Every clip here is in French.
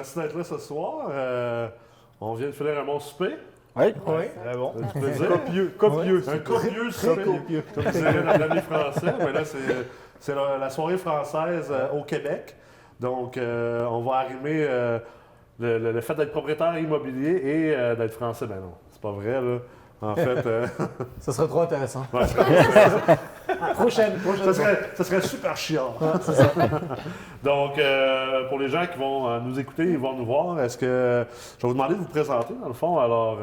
merci d'être là ce soir. On vient de finir un bon souper. Oui, Très bon. Merci. Copieux. Un copieux souper. Comme dirait notre ami français. Mais là, c'est la soirée française au Québec. Donc, on va arrimer le fait d'être propriétaire immobilier et d'être français. Ben non, c'est pas vrai, là. En fait, Ça serait trop intéressant. ouais, Prochaine. ça serait super chiant. Ouais, c'est ça. Donc, pour les gens qui vont nous écouter, ils vont nous voir, est-ce que je vais vous demander de vous présenter, dans le fond. Alors,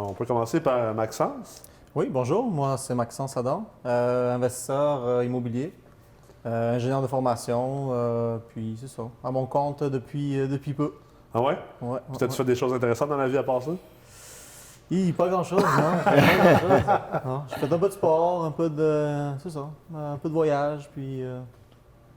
on peut commencer par Maxence. Oui, bonjour. Moi, c'est Maxence Adam, investisseur immobilier, ingénieur de formation, puis c'est ça. À mon compte depuis peu. Ah ouais? Ouais, Peut-être tu fais des choses intéressantes dans la vie à part ça? Pas grand-chose, non. Pas grand-chose. Non, je fais un peu de sport, un peu de voyage, puis...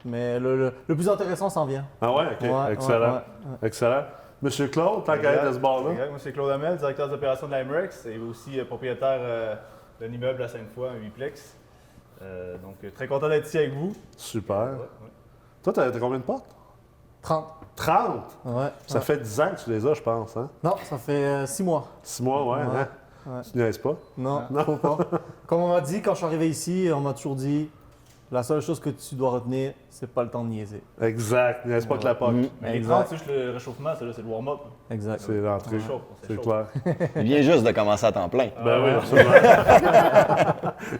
mais le plus intéressant s'en vient. Ah ouais? OK. Ouais, Excellent. ouais. Excellent. Monsieur Claude, tant qu'à être à ce bord-là. Exact. Moi, c'est Claude Hamel, directeur des opérations de l'Amrex et aussi propriétaire d'un immeuble à Sainte-Foy, un 8plex. Donc, très content d'être ici avec vous. Super. Ouais. Toi, t'as combien de portes? 30. 30? Ouais. Ça fait 10 ans que tu les as, je pense, hein? Non, ça fait 6 mois. 6 mois, ouais. Ouais. Hein? Ouais. Tu niaises pas? Non, faut pas. Comme on m'a dit, quand je suis arrivé ici, on m'a toujours dit la seule chose que tu dois retenir, c'est pas le temps de niaiser. Exact. Niaise pas que la POC. Mais les Exact. 30, c'est juste le réchauffement, ça, là, c'est le warm-up. Exact. C'est l'entrée. C'est chaud. C'est clair. il vient juste de commencer à temps plein. Ben oui, absolument.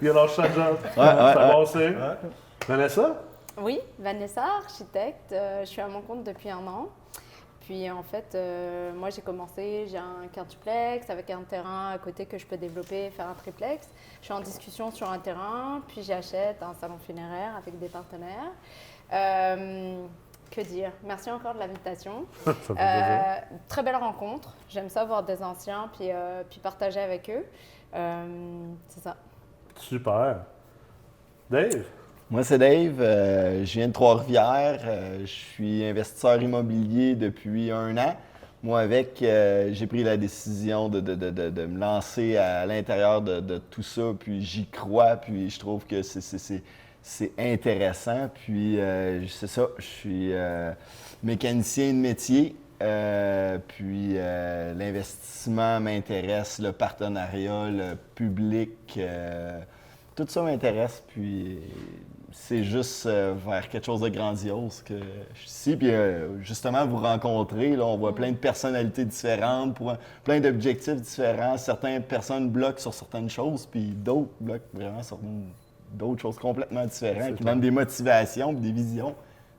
Il a lâché sa job. Ouais, ouais, Ça ouais. va aussi. Ouais. Vanessa? Oui, Vanessa, architecte. Je suis à mon compte depuis 1 an. Puis en fait, moi j'ai commencé, j'ai un quintuplex avec un terrain à côté que je peux développer, faire un triplex. Je suis en discussion sur un terrain, puis j'achète un salon funéraire avec des partenaires. Que dire? Merci encore de l'invitation. Ça fait plaisir. Très belle rencontre. J'aime ça voir des anciens, puis partager avec eux. C'est ça. Super. Dave? Moi, c'est Dave. Je viens de Trois-Rivières. Je suis investisseur immobilier depuis 1 an. Moi, j'ai pris la décision de me lancer à l'intérieur de tout ça. Puis j'y crois. Puis je trouve que c'est intéressant. Puis c'est ça. Je suis mécanicien de métier. Puis l'investissement m'intéresse, le partenariat, le public. Tout ça m'intéresse. Puis c'est juste vers quelque chose de grandiose que je suis ici. Puis justement, vous rencontrez, là, on voit plein de personnalités différentes, plein d'objectifs différents. Certaines personnes bloquent sur certaines choses, puis d'autres bloquent vraiment sur d'autres choses complètement différentes, qui donnent des motivations, puis des visions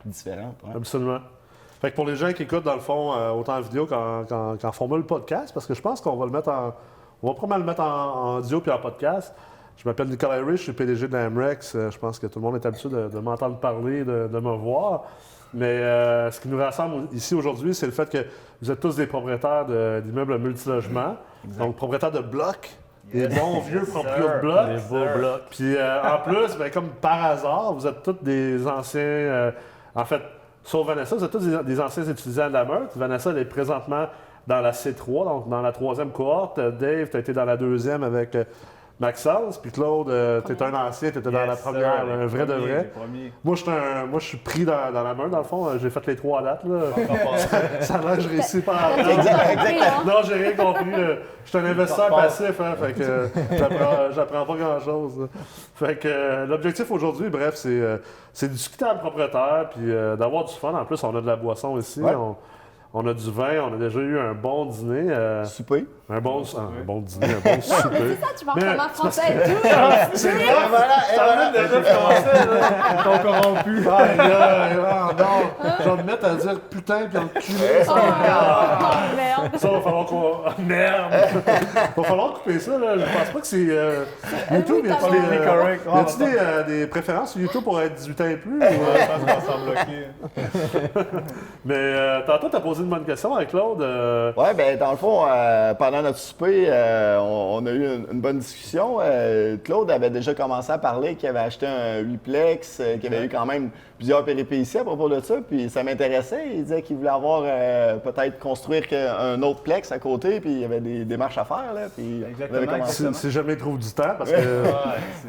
différentes. Ouais. Absolument. Fait que pour les gens qui écoutent, dans le fond, autant en vidéo qu'en formule podcast, parce que je pense qu'on va le mettre on va probablement le mettre en audio puis en podcast. Je m'appelle Nicolas Rich, je suis PDG de l'Amrex. Je pense que tout le monde est habitué de m'entendre parler, de me voir. Mais ce qui nous rassemble ici aujourd'hui, c'est le fait que vous êtes tous des propriétaires d'immeubles multilogements, donc propriétaires de blocs, des bons vieux propriétaires de blocs. Des beaux blocs. Puis en plus, ben, comme par hasard, vous êtes tous des anciens, en fait, sauf Vanessa, vous êtes tous des anciens étudiants de la Meurthe. Vanessa, elle est présentement dans la C3, donc dans la 3e cohorte. Dave, tu as été dans la 2e avec Maxence. Puis Claude, tu es un ancien, tu étais dans la première, un vrai de vrai. Moi, je suis pris dans la Meurthe, dans le fond. J'ai fait les 3 dates. Là. Ça a l'air que je réussis pas. Non, j'ai rien compris. Je suis un investisseur passif, hein, fait que j'apprends pas grand-chose. Là. Fait que l'objectif aujourd'hui, bref, c'est de discuter avec le propriétaire puis d'avoir du fun. En plus, on a de la boisson ici. Ouais. On a du vin, on a déjà eu un bon dîner. Souper. Un bon dîner, un bon souper. C'est ça, tu vas Mais apprendre en français et tout. C'est vrai, voilà, déjà commencé, là. Ils sont corrompus. Non, je vais me mettre à dire putain puis enculé. Oh, merde. Ça va falloir qu'on. Merde! Va falloir couper ça, là. Je pense pas que c'est. YouTube, y a-t-il des préférences sur YouTube pour être 18 ans et plus? Je pense qu'on s'en bloquer. Mais tantôt, t'as posé une bonne question avec Claude. Oui, bien, dans le fond, pendant notre souper, on a eu une bonne discussion. Claude avait déjà commencé à parler qu'il avait acheté un 8plex, qu'il avait eu quand même plusieurs péripéties à propos de ça, puis ça m'intéressait. Il disait qu'il voulait avoir peut-être construire un autre plex à côté, puis il y avait des démarches à faire. Là, puis Exactement. Si jamais il trouve du temps, parce que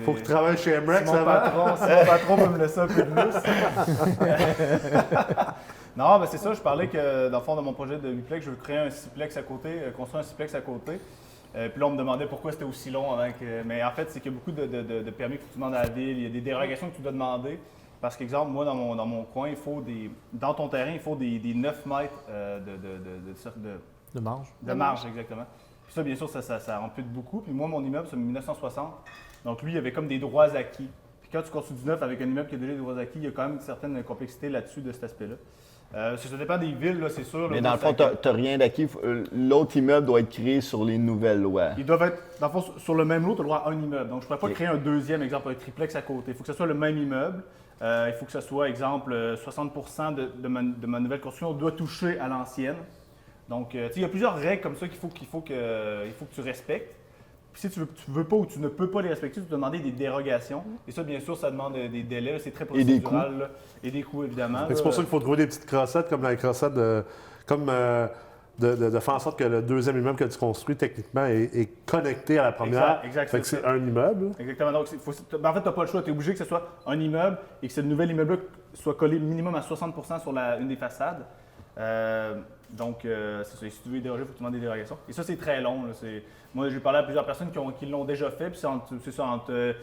faut qu'il travaille chez Amrex Si mon avant. patron me laisse un peu de lousse. Non, mais c'est ça, je parlais que dans le fond de mon projet de 8plex, je veux créer un 6plex à côté, construire un 6plex à côté. Puis là, on me demandait pourquoi c'était aussi long avant que. Mais en fait, c'est qu'il y a beaucoup de permis que tu demandes à la ville, il y a des dérogations que tu dois demander. Parce qu'exemple, moi, dans mon coin, il faut dans ton terrain, il faut des 9 mètres De marge. de marge, exactement. Puis ça, bien sûr, ça ampute beaucoup. Puis moi, mon immeuble, c'est 1960. Donc lui, il y avait comme des droits acquis. Puis quand tu construis du neuf avec un immeuble qui a déjà des droits acquis, il y a quand même une certaine complexité là-dessus de cet aspect-là. Ça dépend des villes, là, c'est sûr. Mais dans le fond, tu n'as rien d'acquis. L'autre immeuble doit être créé sur les nouvelles lois. Ils doivent être, dans le fond, sur le même lot, tu as le droit à un immeuble. Donc, je ne pourrais pas créer un deuxième, exemple, un triplex à côté. Il faut que ce soit le même immeuble. Il faut que ce soit, exemple, 60% de ma nouvelle construction doit toucher à l'ancienne. Donc, il y a plusieurs règles comme ça qu'il faut que tu respectes. Puis si tu veux pas ou tu ne peux pas les respecter, tu dois demander des dérogations. Et ça, bien sûr, ça demande des délais. C'est très procédural. Là. Et des coûts, évidemment. C'est pour ça qu'il faut trouver des petites crossettes comme la crossette de faire en sorte que le deuxième immeuble que tu construis, techniquement, est connecté à la première. Exact. Fait que c'est un immeuble. Exactement. Donc, en fait, tu n'as pas le choix. Tu es obligé que ce soit un immeuble et que ce nouvel immeuble soit collé minimum à 60% sur une des façades. Donc, c'est ça. Si tu veux y déroger, il faut que tu demandes des dérogations. Et ça, c'est très long. Là. Moi, j'ai parlé à plusieurs personnes qui l'ont déjà fait. Puis c'est ça, entre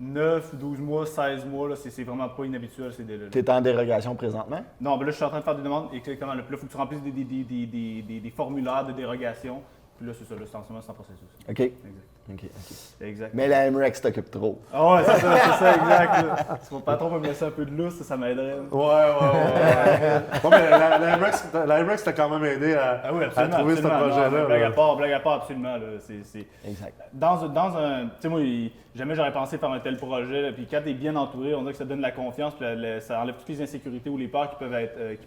9, 12 mois, 16 mois. Là, c'est vraiment pas inhabituel ces délais-là. Tu es en dérogation présentement? Non, mais là, je suis en train de faire des demandes. Exactement. Là, il faut que tu remplisses des formulaires de dérogation. Puis là, c'est ça. Là, c'est en processus. OK. Exact. Mais la MREX t'occupe trop. Ah ouais, c'est ça, exact. Là. Si mon patron va me laisser un peu de lousse, ça m'aiderait. Ouais. Bon, mais la MREX t'a quand même aidé à trouver ce projet-là. Blague à part, absolument. Là. Exact. Dans un. Tu sais, moi, jamais j'aurais pensé faire un tel projet. Là, puis quand tu es bien entouré, on dirait que ça donne de la confiance. Puis ça enlève toutes les insécurités ou les peurs qui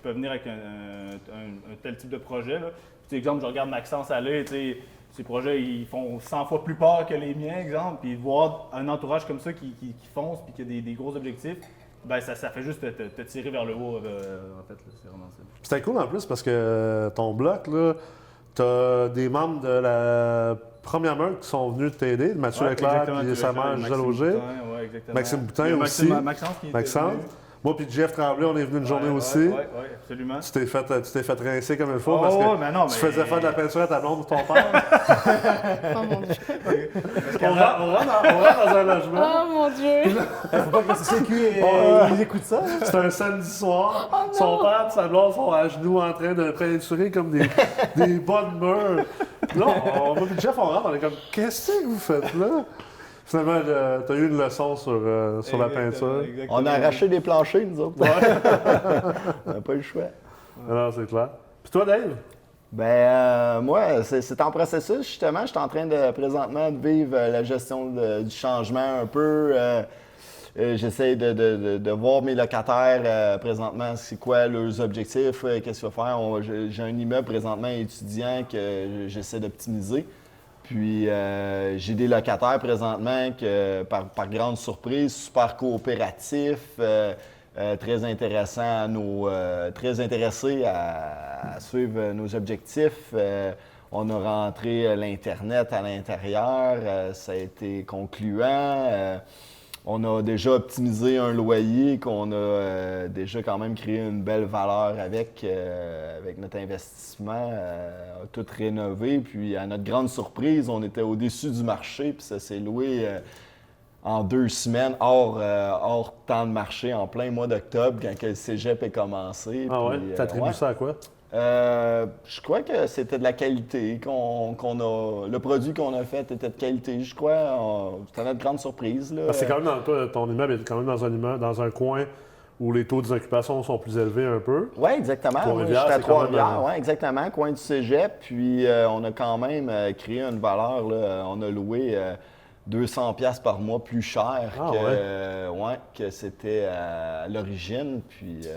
peuvent venir avec un tel type de projet. Là. Puis, exemple, je regarde Maxence aller, tu sais. Ces projets, ils font 100 fois plus peur que les miens, exemple. Puis voir un entourage comme ça qui fonce puis qui a des gros objectifs, ben ça fait juste te tirer vers le haut, en fait. C'est vraiment ça. C'était cool en plus parce que ton bloc, là, t'as des membres de la première meute qui sont venus t'aider, Mathieu Leclerc et sa mère Gisèle Auger. Maxime Boutin aussi. Maxence. Moi puis Jeff Tremblay, on est venu une journée aussi. Oui, absolument. Tu t'es fait rincer comme il faut parce que tu faisais faire de la peinture à ta blonde ou ton père. Oh mon Dieu. On rentre dans un logement. Oh mon Dieu. Faut pas que la CCQ ils écoutent ça. C'est un samedi soir. Son père et sa blonde sont à genoux en train de peinturer comme des bonnes murs. Là, moi puis Jeff, on rentre, on est comme, qu'est-ce que vous faites là? Finalement, tu as eu une leçon sur la peinture. On a arraché des planchers, nous autres. On n'a pas eu le choix. Alors, c'est clair. Puis toi, Dave? Ben moi, c'est en processus, justement. Je suis en train présentement de vivre la gestion du changement un peu. J'essaie de voir mes locataires présentement, c'est quoi leurs objectifs, qu'est-ce qu'il faut faire. J'ai un immeuble présentement étudiant que j'essaie d'optimiser. Puis j'ai des locataires présentement que, par grande surprise, super coopératifs, très intéressants très intéressés à suivre nos objectifs. On a rentré l'Internet à l'intérieur, ça a été concluant. On a déjà optimisé un loyer qu'on a déjà quand même créé une belle valeur avec notre investissement, tout rénové. Puis à notre grande surprise, on était au-dessus du marché, puis ça s'est loué en 2 semaines, hors temps de marché, en plein mois d'octobre, quand le cégep est commencé. Ah ouais? T'attribues ça à quoi? Je crois que c'était de la qualité qu'on a. Le produit qu'on a fait était de qualité, je crois. C'était notre grande surprise. Là. C'est quand même ton immeuble est quand même dans un coin où les taux d'occupation sont plus élevés un peu. Oui, exactement. Trois-Rivières, j'étais à c'est quand même Trois-Rivières, oui, exactement, coin du cégep. Puis on a quand même créé une valeur. Là. On a loué 200$ par mois plus cher que c'était à l'origine. Puis.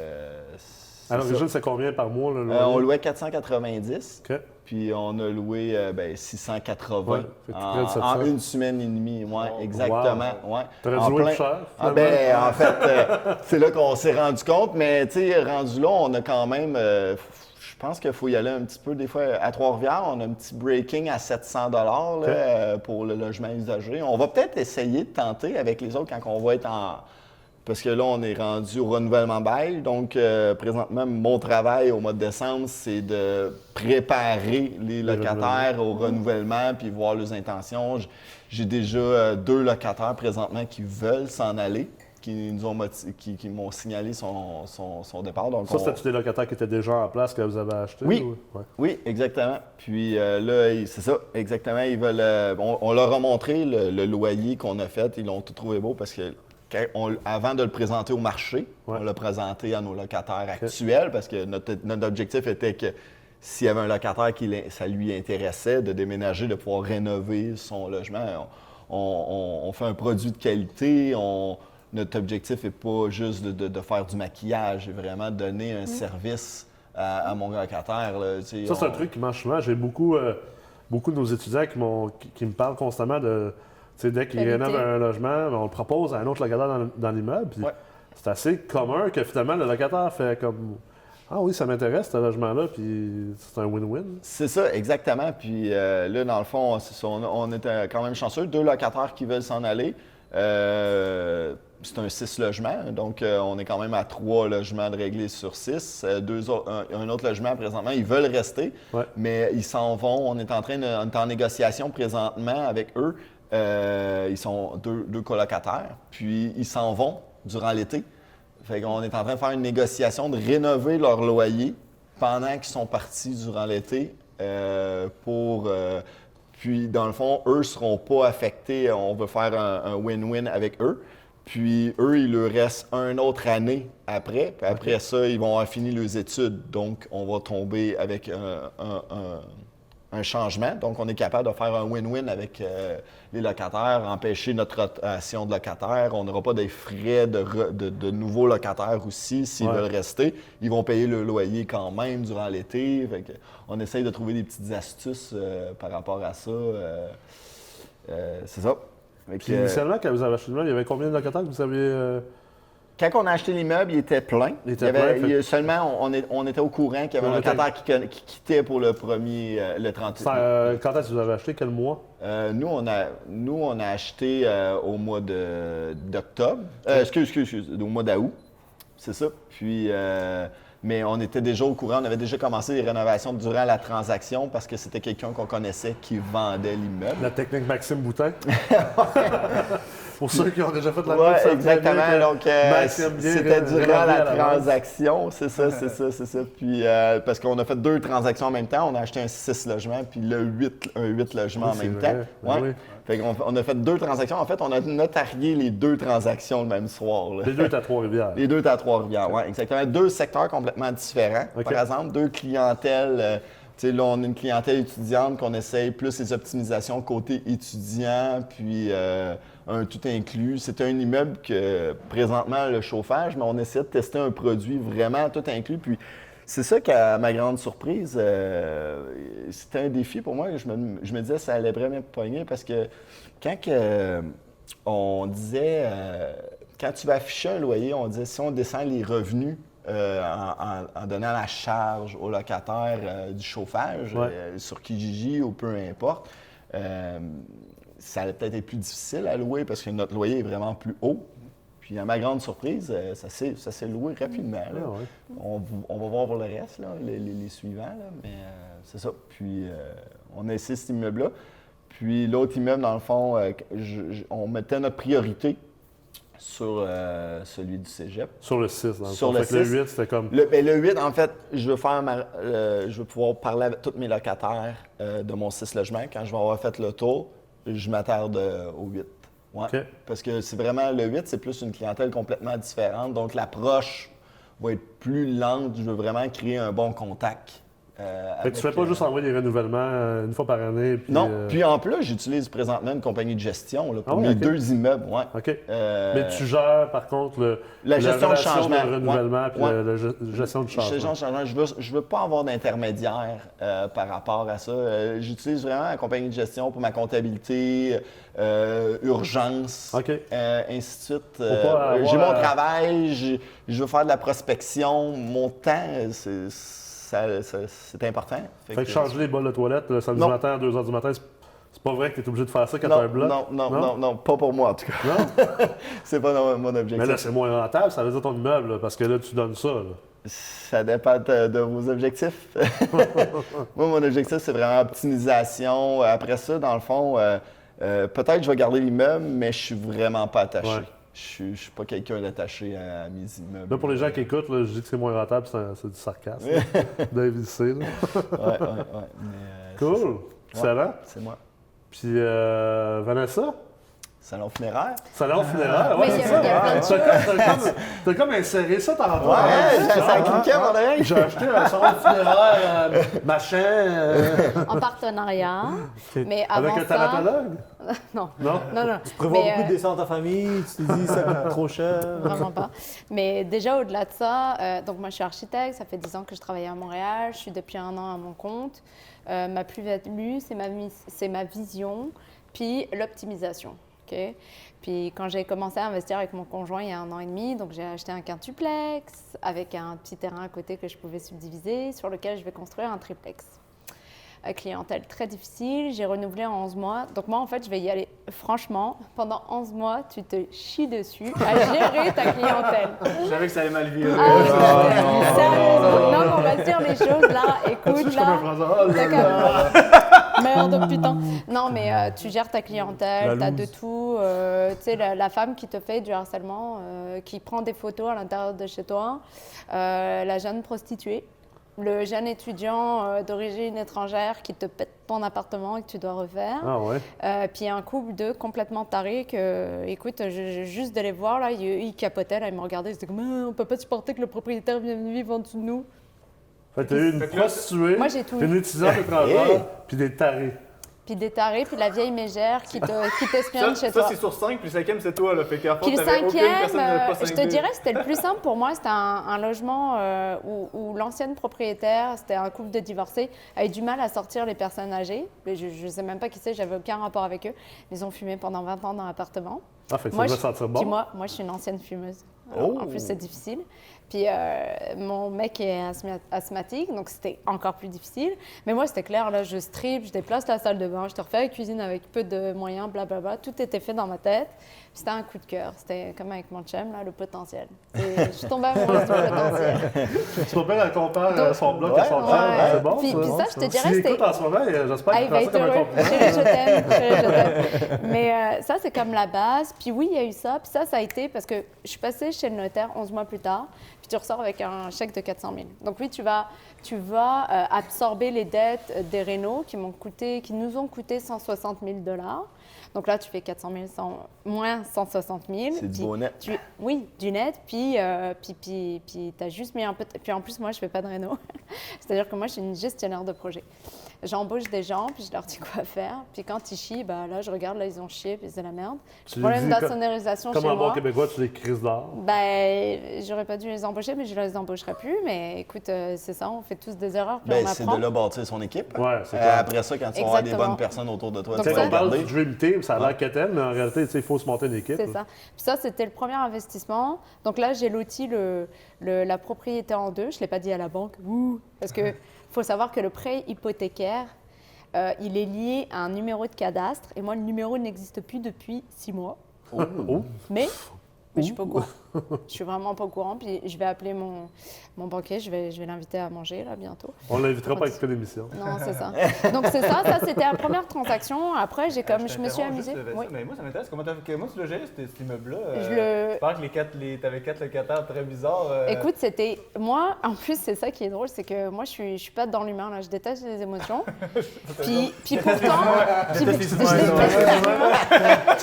À l'origine, c'est combien par mois? Là, on louait 490, OK. Puis on a loué 680 Ouais, fait près de 700. en 1 semaine et demie. Ouais, exactement. Ouais. T'aurais dû louer plus cher? En fait, c'est là qu'on s'est rendu compte, mais tu sais, rendu là, on a quand même... je pense qu'il faut y aller un petit peu. Des fois, à Trois-Rivières, on a un petit breaking à 700 $ pour le logement usagé. On va peut-être essayer de tenter avec les autres quand on va être Parce que là, on est rendu au renouvellement bail. Donc, présentement, mon travail au mois de décembre, c'est de préparer les locataires au renouvellement puis voir leurs intentions. J'ai déjà 2 locataires présentement qui veulent s'en aller, qui m'ont signalé son départ. Donc, Ça, c'était-tu des locataires qui étaient déjà en place que vous avez achetés? Oui. Ou... Ouais. Oui, exactement. Puis là, c'est ça, exactement. Ils veulent. On leur a montré le loyer qu'on a fait. Ils l'ont tout trouvé beau parce que avant de le présenter au marché, on l'a présenté à nos locataires actuels parce que notre objectif était que s'il y avait un locataire qui ça lui intéressait de déménager, de pouvoir rénover son logement, on fait un produit de qualité. Notre objectif n'est pas juste de faire du maquillage, c'est vraiment de donner un service à mon locataire. Là, ça, c'est un truc qui marche souvent. J'ai beaucoup de nos étudiants qui me parlent constamment de... Dès qu'ils rénovent un logement, on le propose à un autre locataire dans l'immeuble. C'est assez commun que finalement, le locataire fait comme... Ah oui, ça m'intéresse, ce logement-là, puis c'est un win-win. C'est ça, exactement. Puis là, dans le fond, on était quand même chanceux. 2 locataires qui veulent s'en aller. C'est un 6 logements, donc on est quand même à 3 logements de réglés sur 6. Un autre logement présentement, ils veulent rester, mais ils s'en vont. On est en négociation présentement avec eux. Ils sont 2 colocataires, puis ils s'en vont durant l'été. Fait qu'on est en train de faire une négociation de rénover leur loyer pendant qu'ils sont partis durant l'été puis, dans le fond, eux ne seront pas affectés. On veut faire un win-win avec eux. Puis, eux, il leur reste une autre année après. Puis après ça, ils vont avoir fini leurs études. Donc, on va tomber avec un changement. Donc, on est capable de faire un win-win avec les locataires, empêcher notre rotation de locataires. On n'aura pas des frais de nouveaux locataires aussi s'ils veulent rester. Ils vont payer le loyer quand même durant l'été. On essaye de trouver des petites astuces par rapport à ça. C'est ça. Puis, initialement, quand vous avez acheté l'immeuble, il y avait combien de locataires que vous aviez... Quand on a acheté l'immeuble, il était plein. Seulement, on était au courant qu'il y avait un locataire qui quittait pour le 38. Quand est-ce que vous avez acheté? Quel mois? Nous, on a acheté au mois d'octobre. Au mois d'août. C'est ça. Puis, mais on était déjà au courant. On avait déjà commencé les rénovations durant la transaction parce que c'était quelqu'un qu'on connaissait qui vendait l'immeuble. La technique Maxime Boutin. Pour ceux qui ont déjà fait la même chose. Oui, exactement. Donc, c'était durant la transaction. C'est ça. Puis, parce qu'on a fait 2 transactions en même temps. On a acheté un 6 logements, puis un 8 logements en même temps. Oui. Fait qu'on a fait 2 transactions. En fait, on a notarié les 2 transactions le même soir. Là. Les 2 étaient à Trois-Rivières. Les 2 étaient à Trois-Rivières, oui, exactement. 2 secteurs complètement différents. Par exemple, 2 clientèles. Là, on a une clientèle étudiante qu'on essaye plus les optimisations côté étudiant, puis un tout inclus. C'est un immeuble que, présentement, le chauffage, mais on essaie de tester un produit vraiment tout inclus. Puis c'est ça qu'à ma grande surprise, c'était un défi pour moi. Je me disais que ça allait vraiment pogner parce que quand on disait, quand tu vas afficher un loyer, on disait si on descend les revenus, en donnant la charge au locataire du chauffage sur Kijiji ou peu importe, ça allait peut-être être plus difficile à louer parce que notre loyer est vraiment plus haut. Puis à ma grande surprise, ça s'est loué rapidement. Là. On va voir pour le reste, là, les suivants, là, mais c'est ça. Puis on a essayé cet immeuble-là. Puis l'autre immeuble, dans le fond, on mettait notre priorité sur celui du cégep. Sur le 6, dans le Sur fond. le 6. Le 8, c'était comme... Le 8, en fait, je veux pouvoir parler avec tous mes locataires de mon 6 logements. Quand je vais avoir fait le tour, je m'attarde au 8. Ouais. Parce que c'est vraiment, le 8, c'est plus une clientèle complètement différente. Donc, l'approche va être plus lente. Je veux vraiment créer un bon contact. Tu ne fais pas juste envoyer des renouvellements une fois par année? Puis, non. Puis en plus, j'utilise présentement une compagnie de gestion là, pour mes 2 immeubles. Ouais. OK. Mais tu gères, par contre, la gestion de changement. Le renouvellement puis la gestion de changement. Gestion de changement. Je veux pas avoir d'intermédiaire par rapport à ça. J'utilise vraiment la compagnie de gestion pour ma comptabilité, urgence, ainsi de suite. J'ai mon travail, je veux faire de la prospection. Mon temps, c'est important. Fait que changer les bols de toilette le samedi matin à 2 h du matin, C'est pas vrai que tu es obligé de faire ça quand tu as un bloc? Non, pas pour moi en tout cas. Non? C'est pas mon objectif. Mais là, c'est moins rentable, ça veut dire ton immeuble, là, parce que là, tu donnes ça. Là. Ça dépend de vos objectifs. Moi, mon objectif, c'est vraiment optimisation. Après ça, dans le fond, peut-être je vais garder l'immeuble, mais je suis vraiment pas attaché. Ouais. Je suis pas quelqu'un d'attaché à mes immeubles. Là, pour les gens qui écoutent, là, je dis que c'est moins rentable, c'est du sarcasme. David C. Là. Ouais. Mais, Cool. Excellent. C'est moi. Puis Vanessa? Salon funéraire? Salon funéraire, Oui, ouais, il y c'est a plein de ça. T'as comme inséré ça tantôt. Ça cliquait mon oreille. J'ai acheté un salon funéraire, machin, En partenariat. Mais avant avec un ça... thanatologue. Non. Non? Tu prévois Mais, beaucoup de descentes en famille, tu te dis ça coûte trop cher. Vraiment pas. Mais déjà, au-delà de ça, donc moi, je suis architecte. Ça fait 10 ans que je travaille à Montréal. Je suis depuis 1 an à mon compte. Ma plus-value, c'est ma vision, puis l'optimisation. Okay? Puis quand j'ai commencé à investir avec mon conjoint il y a 1 an et demi, donc j'ai acheté un quintuplex avec un petit terrain à côté que je pouvais subdiviser, sur lequel je vais construire un triplex. Clientèle très difficile, j'ai renouvelé en 11 mois. Donc moi, en fait, je vais y aller. Franchement, pendant 11 mois, tu te chies dessus à gérer ta clientèle. Je savais que ça allait mal vivre. Sérieusement. Non, on va se dire les choses là. Écoute, là. Merde, putain. Non, mais tu gères ta clientèle, t'as de tout. Tu sais, la femme qui te fait du harcèlement, qui prend des photos à l'intérieur de chez toi, la jeune prostituée. Le jeune étudiant d'origine étrangère qui te pète ton appartement et que tu dois refaire. Ah ouais. Puis un couple de complètement tarés que, écoute, juste de les voir, là, ils capotaient, là, ils me regardaient, ils étaient comme on peut pas supporter que le propriétaire vienne vivre en dessous de nous. Fait que t'as eu une prostituée, Moi, j'ai tout. une étudiante étrangère, puis des tarés. Puis des tarés, puis la vieille mégère qui t'espionne chez Ça, toi. c'est sur 5, puis le 5e, c'est toi. Là. Fait qu'à Puis le t'avais aucune 5e, personne n'avait pas je te 5 dirais, c'était le plus simple pour moi. C'était un logement où l'ancienne propriétaire, c'était un couple de divorcés, avait du mal à sortir les personnes âgées. Mais je ne sais même pas qui c'est, j'avais aucun rapport avec eux. Ils ont fumé pendant 20 ans dans l'appartement. Ah, fait que Moi, ça doit sentir bon. Dis-moi, moi, je suis une ancienne fumeuse. Alors, en plus, c'est difficile. Puis mon mec est asthmatique, donc c'était encore plus difficile. Mais moi, c'était clair, là, je strip, je déplace la salle de bain, je te refais la cuisine avec peu de moyens, blablabla. Tout était fait dans ma tête. C'était un coup de cœur. C'était comme avec mon chum, là, le potentiel. Et je suis tombée amoureuse du potentiel. C'est pas bien, elle compare son bloc à son chum. C'est bon, Puis ça, je te dirais, S'il c'était... écoute en ce moment, j'espère Ah, qu'il il va prend ça être comme un heureux. compliment. Chérie, je t'aime. Chérie, je t'aime. Mais ça, c'est comme la base. Puis oui, il y a eu ça. Puis ça a été parce que je suis passée chez le notaire 11 mois plus tard. Puis tu ressors avec un chèque de 400 000. Donc oui, tu vas absorber les dettes des rénaux qui nous ont coûté 160 000 $. Donc là, tu fais 400 000 moins 160 000. C'est du beau net. Oui, du net. Puis tu as juste mis un peu... Puis en plus, moi, je ne fais pas de réno. C'est-à-dire que moi, je suis une gestionnaire de projet. J'embauche des gens, puis je leur dis quoi faire. Puis quand ils chient, bah là, je regarde, là, ils ont chié, puis c'est la merde. Tu Problème dis d'insonorisation chez Comme un bon moi. Québécois, tu les crises d'or. Ben, j'aurais pas dû les embaucher, mais je les embaucherai plus. Mais écoute, c'est ça, on fait tous des erreurs, puis on C'est apprend. de là bâtir son équipe. Ouais, c'est clair. Après ça, quand tu vas avoir des Exactement. bonnes personnes autour de toi, Donc tu Tu sais, vas on parle regarder. du Dream Team, ça a l'air quétaine, mais en réalité, tu sais, il faut se monter une équipe. C'est là. ça. Puis ça, c'était le premier investissement. Donc là, j'ai loti la propriété en deux. Je ne l'ai pas dit à la banque. Parce qu'il faut savoir que le prêt hypothécaire, il est lié à un numéro de cadastre. Et moi, le numéro n'existe plus depuis 6 mois. Oh. Mais je suis pas au courant. Je suis vraiment pas au courant. Puis je vais appeler mon banquier. Je vais l'inviter à manger là bientôt. On l'invitera pas à écouter l'émission. Non, c'est ça. Donc c'est ça. Ça, c'était la première transaction. Après, je me suis amusée. Oui. Mais moi, ça m'intéresse. Comment tu l'as géré, cet immeuble-là? Je pense que t'avais 4 locataires très bizarres. Écoute, c'était... Moi, en plus, c'est ça qui est drôle, c'est que moi, je suis pas dans l'humain, là. Je déteste les émotions. puis pourtant... Tu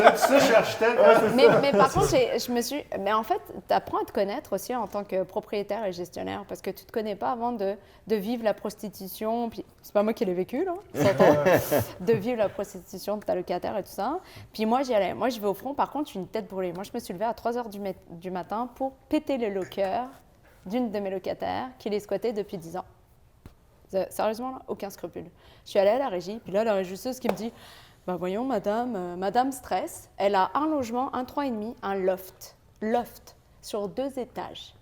sais, je suis architecte. mais par contre, je me suis... Mais en fait, tu apprends à te connaître aussi en tant que propriétaire et gestionnaire, parce que tu te connais pas avant de vivre la prostitution. Puis c'est pas moi qui l'ai vécu, là. De vivre la prostitution de ta locataire et tout ça. Puis moi, j'y allais. Moi, je vais au front. Par contre, je suis une tête brûlée. Moi, je me suis levée à 3 h du matin pour péter le locker d'une de mes locataires qui les squattait depuis 10 ans. Sérieusement, là, aucun scrupule. Je suis allée à la régie, puis là, la régisseuse qui me dit « Ben voyons, madame stress, elle a un logement, un 3,5, un loft, sur 2 étages,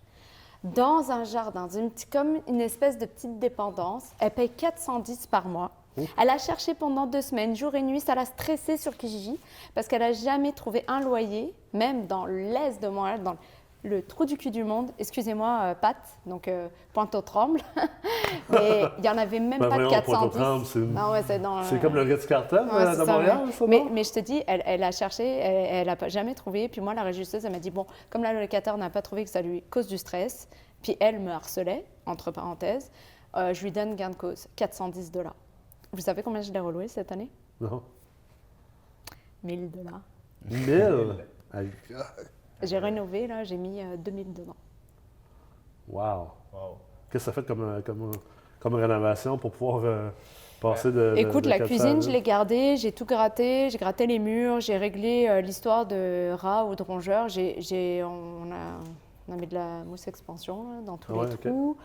dans un jardin, comme une espèce de petite dépendance. Elle paye 410 par mois. Elle a cherché pendant 2 semaines, jour et nuit, ça l'a stressée sur Kijiji parce qu'elle n'a jamais trouvé un loyer, même dans l'est de Montréal, dans le trou du cul du monde. Excusez-moi, Pat, donc Pointe-aux-Trembles. Mais il n'y en avait même pas de voyons, 410. Pointe-aux-Trembles, Non, ouais, c'est dans, c'est comme le Ritz-Carlton ouais, c'est de ça, Montréal, ouais. ça, non? Mais je te dis, elle a cherché, elle n'a jamais trouvé. Puis moi, la régisseuse, elle m'a dit, bon, comme la locataire n'a pas trouvé que ça lui cause du stress, puis elle me harcelait, entre parenthèses, je lui donne gain de cause, $410. Vous savez combien je l'ai reloué cette année? Non. $1000. 1000? Aïe. J'ai rénové, là, j'ai mis 2000 dedans. Wow. Wow. Qu'est-ce que ça fait comme rénovation pour pouvoir passer de. Écoute, de la 400 cuisine, à je l'ai gardée, j'ai tout gratté, j'ai gratté les murs, j'ai réglé l'histoire de rats ou de rongeurs. On a mis de la mousse expansion là, dans tous Ouais, les ok. trous.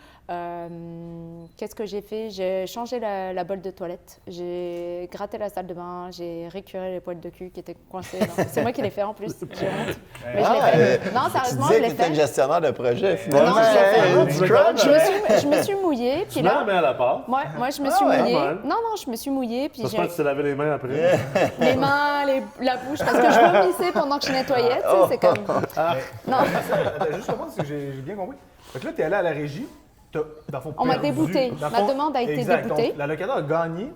Qu'est-ce que j'ai fait? J'ai changé la bolle de toilette, j'ai gratté la salle de bain, j'ai récuré les poils de cul qui étaient coincés. C'est moi qui l'ai fait en plus, j'ai honte. Mais je l'ai fait. Non, Tu sérieusement, disais je que l'ai tu étais fait. une gestionnaire de projet, finalement. Non, je l'ai fait. Hey, du crunch. Je me suis mouillée, puis Tu mets la là... main à la pâte. Moi, je me suis ouais. mouillée. Ouais. Non, je me suis mouillée, puis J'espère j'ai que tu t'es lavé les mains après. les mains, la bouche, parce que je vomissais pendant que je nettoyais, tu sais, c'est comme... Non, Attends, juste comprendre si j'ai bien compris. Fait que là, t'es allé à la régie, t'as, dans le fond, On m'a perdu. débouté. Dans le Ma fond, demande a été exact. déboutée. Donc, la locataire a gagné,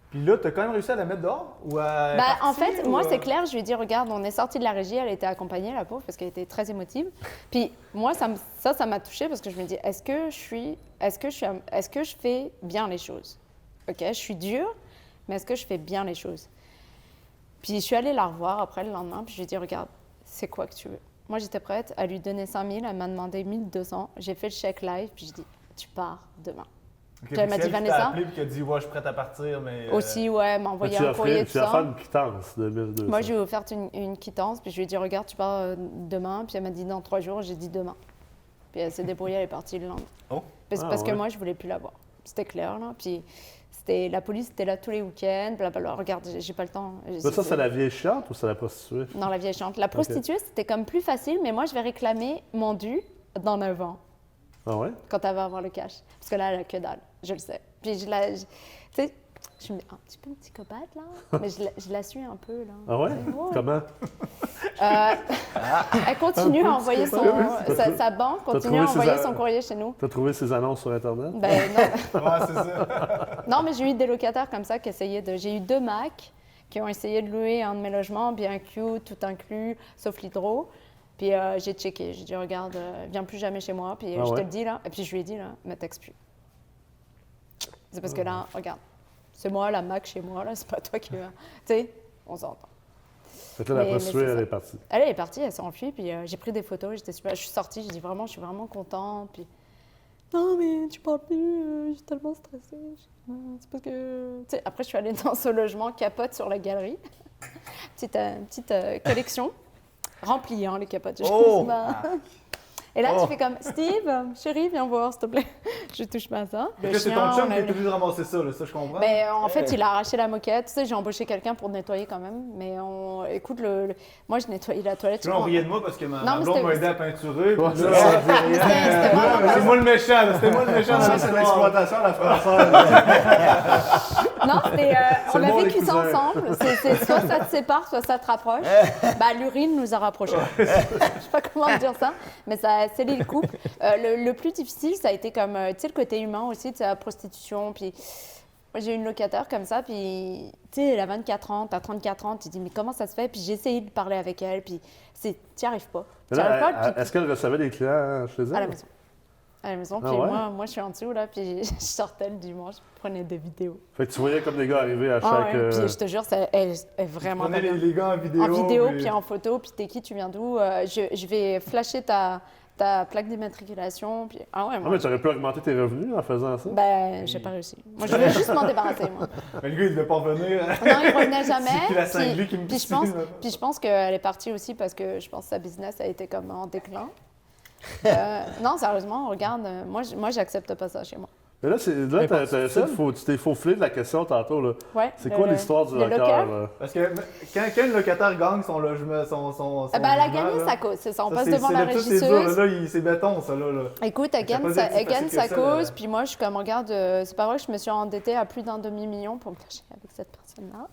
puis là, t'as quand même réussi à la mettre dehors? Ou à bah, en partir, fait, ou moi, à- c'est clair, je lui ai dit, regarde, on est sorti de la régie, elle était accompagnée, la pauvre, parce qu'elle était très émotive. Puis moi, ça m'a touchée parce que je me dis, est-ce que je fais bien les choses? Ok, je suis dure, mais est-ce que je fais bien les choses? Puis je suis allée la revoir après le lendemain, puis je lui ai dit, regarde, c'est quoi que tu veux? Moi, j'étais prête à lui donner 5000, elle m'a demandé 1200. J'ai fait le chèque live, puis je dis, tu pars demain. Ok, Puis elle m'a c'est dit, qui t'a Vanessa? appelé puis qui a dit, ouais, je suis prête à partir, mais. Aussi, ouais, m'a envoyé Tu un courrier, tout as ça. fait une quittance de 1200. Moi, je lui ai offert une quittance, puis je lui ai dit, regarde, tu pars demain. Puis elle m'a dit, dans 3 jours. J'ai dit, demain. Puis elle s'est débrouillée, elle est partie le lendemain. Oh. Parce que ouais. moi, je voulais plus la voir. C'était clair, là. Puis la police était là tous les week-ends. Blablabla. Regarde, j'ai pas le temps. Mais ça, c'est la vieille chiante ou c'est la prostituée? Non, la vieille chante. La prostituée, c'était comme plus facile, mais moi, je vais réclamer mon dû dans 9 ans, Ah ouais? quand elle va avoir le cash. Parce que là, elle a que dalle, je le sais. Puis tu sais, je me dis, un petit peu psychopathe, là. Mais je la suis un peu, là. Ah ouais? Ouais. Comment? Elle continue à envoyer sa banque continue à trouvé ses envoyer a- son courrier chez nous. T'as trouvé ces annonces sur Internet? Ben non. Ouais, c'est ça. Non, mais j'ai eu des locataires comme ça qui essayaient de. J'ai eu 2 Macs qui ont essayé de louer un de mes logements, bien cute, tout inclus, sauf l'hydro. Puis j'ai checké. J'ai dit, regarde, viens plus jamais chez moi. Puis Ah je te ouais? le dis là. Et puis je lui ai dit, là, me texte plus. C'est parce que là, regarde, c'est moi la Mac chez moi, là, c'est pas toi qui va. Tu sais, on s'entend. Fait que là, la Mais prostituée, c'est ça. elle est partie. Elle est partie, elle s'est enfuie, puis j'ai pris des photos, j'étais super. Je suis sortie, j'ai dit vraiment, je suis vraiment contente. Puis non, mais tu parles plus, je suis tellement stressée. C'est parce que. Tu sais, après, je suis allée dans ce logement capote sur la galerie. petite collection. Remplie, hein, les capotes. Je Oh! me suis dit, et là, tu fais comme Steve, chérie, viens voir, s'il te plaît. Je touche pas à ça. Fait que c'est ton chum qui est obligé de ramasser ça, là, ça, je comprends. Mais en fait, il a arraché la moquette. Tu sais, j'ai embauché quelqu'un pour nettoyer quand même. Mais écoute, moi, je nettoyais la toilette. Là, on riait de moi parce que ma Non, mais blonde c'était- m'a aidé à peinturer. puis là, c'est ça. C'était vraiment- c'est moi le méchant, là, c'était moi le méchant dans Ça, c'est l'histoire. l'exploitation à la française. Non, on le a bon, les vécu ça cousins. ensemble. C'est soit ça te sépare, soit ça te rapproche. Bah, l'urine nous a rapprochés. Je sais pas comment dire ça, mais ça a scellé le couple. Le plus difficile, ça a été comme, tu sais, le côté humain aussi, tu sais, la prostitution. Puis moi, j'ai eu une locataire comme ça, puis tu sais, elle a 24 ans, t'as 34 ans, tu te dis, mais comment ça se fait? Puis j'ai essayé de parler avec elle, puis t'y arrives pas. Mais T'y arrives là, pas, puis est-ce qu'elle recevait des clients chez elle? à la maison. À la maison, Ah puis ouais? moi, je suis en dessous, là, puis je sortais le dimanche, je prenais des vidéos. Fait que tu voyais comme des gars arriver à Ah chaque. ouais, puis je te jure, elle est vraiment Prenez pas bien. les gars en vidéo. En vidéo, puis- puis en photo, puis t'es qui, tu viens d'où? Je vais flasher ta plaque d'immatriculation, puis... Ah ouais, Ah, moi, mais tu aurais pu augmenter tes revenus en faisant ça? ben, j'ai pas réussi. Moi, je voulais juste m'en débarrasser, moi. Mais le gars, il devait pas revenir. Non, il revenait jamais. C'est qui la cinglée qui me puis je pense qu'elle est partie aussi parce que je pense que sa business a été comme en déclin. Non, sérieusement, regarde, moi, j'accepte pas ça chez moi. Mais là, Mais pas tout seul. tu t'es faufilé de la question tantôt. Là. Ouais, C'est quoi l'histoire du le locker? locker? Là? Parce que quand un locataire gagne son logement, son Elle a logement, gagné là, sa cause, c'est ça. On ça, passe c'est- devant c'est la le- ça, c'est dur, régisseuse. là, c'est béton, ça, là. Écoute, elle Ça gagne peut sa, pas être si elle gagne facile sa que ça, cause, là. puis moi, je suis comme, regarde, c'est pas vrai, je me suis endettée à plus d'1 demi-million pour me cacher avec cette personne-là.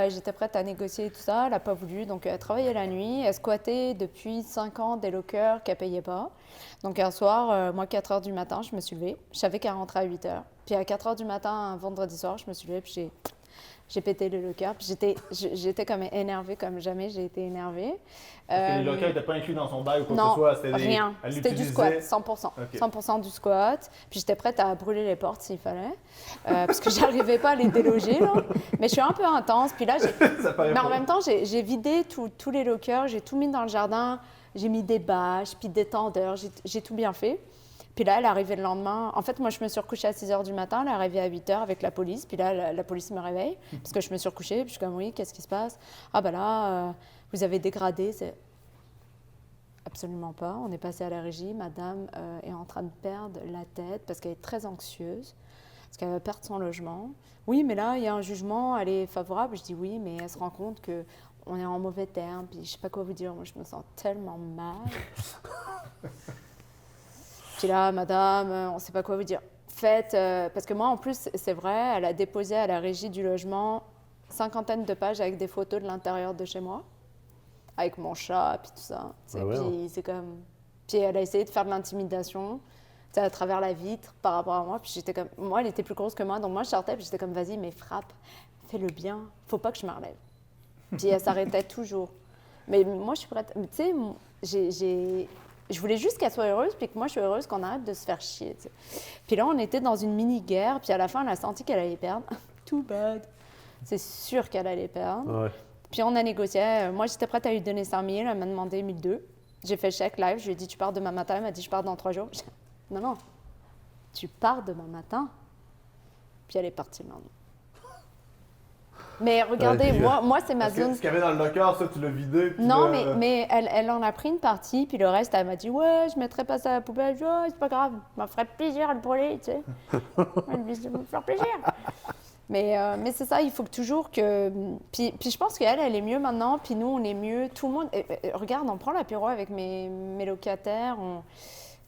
J'étais prête à négocier et tout ça, elle n'a pas voulu, donc elle travaillait la nuit, elle squattait depuis 5 ans des lockers qu'elle ne payait pas. Donc un soir, moi, 4 h du matin, je me suis levée, je savais qu'elle rentrait à 8 h. Puis à 4 h du matin, un vendredi soir, je me suis levée, puis j'ai pété le locker, puis j'étais comme énervée comme jamais j'ai été énervée. Parce que les lockers n'étaient pas inclus dans son bail ou quoi que Non, ce soit. C'était rien. elle C'était du l'utilisait. squat, 100%. Ok. 100% du squat. Puis j'étais prête à brûler les portes s'il fallait, parce que j'arrivais pas à les déloger. Là. Mais je suis un peu intense. Puis là, Ça paraît mais en pas. même temps, j'ai vidé tous les lockers, j'ai tout mis dans le jardin. J'ai mis des bâches, puis des tendeurs, j'ai tout bien fait. Puis là, elle est arrivée le lendemain. En fait, moi, je me suis recouchée à 6 h du matin. Elle est arrivée à 8 h avec la police. Puis là, la police me réveille parce que je me suis recouchée. Puis je suis comme, oui, qu'est-ce qui se passe? Ah, ben là, vous avez dégradé. Absolument pas. On est passé à la régie. Madame est en train de perdre la tête parce qu'elle est très anxieuse, parce qu'elle va perdre son logement. Oui, mais là, il y a un jugement, elle est favorable. Je dis oui, mais elle se rend compte qu'on est en mauvais terme. Puis je sais pas quoi vous dire. Moi, je me sens tellement mal. Puis là, madame, on ne sait pas quoi vous dire. Faites, parce que moi, en plus, c'est vrai, elle a déposé à la régie du logement 50aine de pages avec des photos de l'intérieur de chez moi, avec mon chat, puis tout ça. Ah ouais, puis c'est comme... Puis elle a essayé de faire de l'intimidation, tu sais, à travers la vitre par rapport à moi. Puis j'étais comme... Moi, elle était plus grosse que moi, donc moi, je sortais, puis j'étais comme, vas-y, mais frappe, fais le bien, faut pas que je me relève. Puis elle s'arrêtait toujours. Mais moi, je suis prête... Tu sais, je voulais juste qu'elle soit heureuse, puis que moi, je suis heureuse qu'on arrête de se faire chier. Tu sais. Puis là, on était dans une mini-guerre, puis à la fin, elle a senti qu'elle allait perdre. Too bad. C'est sûr qu'elle allait perdre. Ouais. Puis on a négocié. Moi, j'étais prête à lui donner 5 000. Elle m'a demandé 1 200. J'ai fait chèque live. Je lui ai dit, tu pars demain matin. Elle m'a dit, je pars dans 3 jours. J'ai dit, non, non. Tu pars demain matin. Puis elle est partie le lendemain. Mais regardez, moi c'est ma Parce que zone. ce qu'il y avait dans le locker, ça, tu l'as vidé. puis Non, là, mais elle en a pris une partie, puis le reste, elle m'a dit, ouais, je mettrai pas ça à la poubelle. Je dis, oh, c'est pas grave, ça me ferait plaisir à le brûler, tu sais. Elle me dit, ça me faire plaisir. Mais c'est ça, il faut que toujours que... Puis je pense qu'elle, elle est mieux maintenant, puis nous, on est mieux. Tout le monde... regarde, on prend l'apéro avec mes locataires,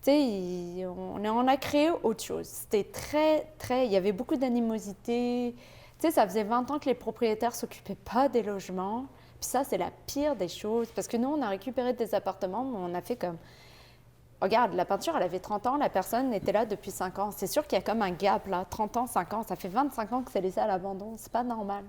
tu sais, on a créé autre chose. C'était très... Il y avait beaucoup d'animosité. Tu sais, ça faisait 20 ans que les propriétaires ne s'occupaient pas des logements. Puis ça, c'est la pire des choses. Parce que nous, on a récupéré des appartements, mais on a fait comme... Regarde, la peinture, elle avait 30 ans, la personne était là depuis 5 ans. C'est sûr qu'il y a comme un gap, là. 30 ans, 5 ans, ça fait 25 ans que c'est laissé à l'abandon. C'est pas normal.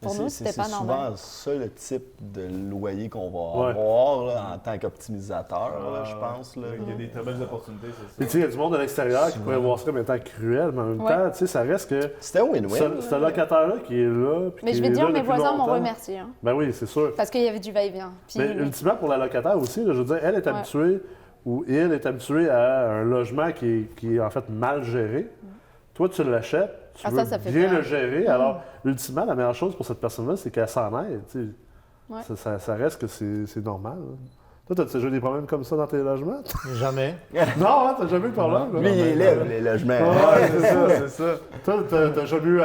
Pour nous, c'était pas normal. C'est souvent ça le type de loyer qu'on va Ouais. avoir là, en tant qu'optimisateur, là, je pense. Là. Il y a des très belles opportunités, Puis c'est tu ça. sais, il y a du monde de l'extérieur qui pourrait voir ça comme étant cruel, mais en même Ouais. temps, tu sais, ça reste que C'était win-win. ce locataire-là qui est là. Puis Mais qui je vais est dire, là mes depuis voisins m'ont longtemps. remercié. Hein, Ben oui, c'est sûr. parce qu'il y avait du va-et-vient. Puis- Mais ultimement, pour la locataire aussi, là, je veux dire, elle est Ouais. habituée, ou il est habitué à un logement qui est en fait mal géré. Toi, tu l'achètes, tu Ah, veux ça fait bien peur. le gérer. Alors, ultimement, la meilleure chose pour cette personne-là, c'est qu'elle s'en aide. Tu sais. Ouais. Ça reste que c'est normal. Là. Toi, t'as déjà eu des problèmes comme ça dans tes logements? Jamais. Non, hein, t'as jamais eu de problème? là? Lui, il élève les logements. Ouais, c'est ça. C'est ça. Toi, t'as jamais eu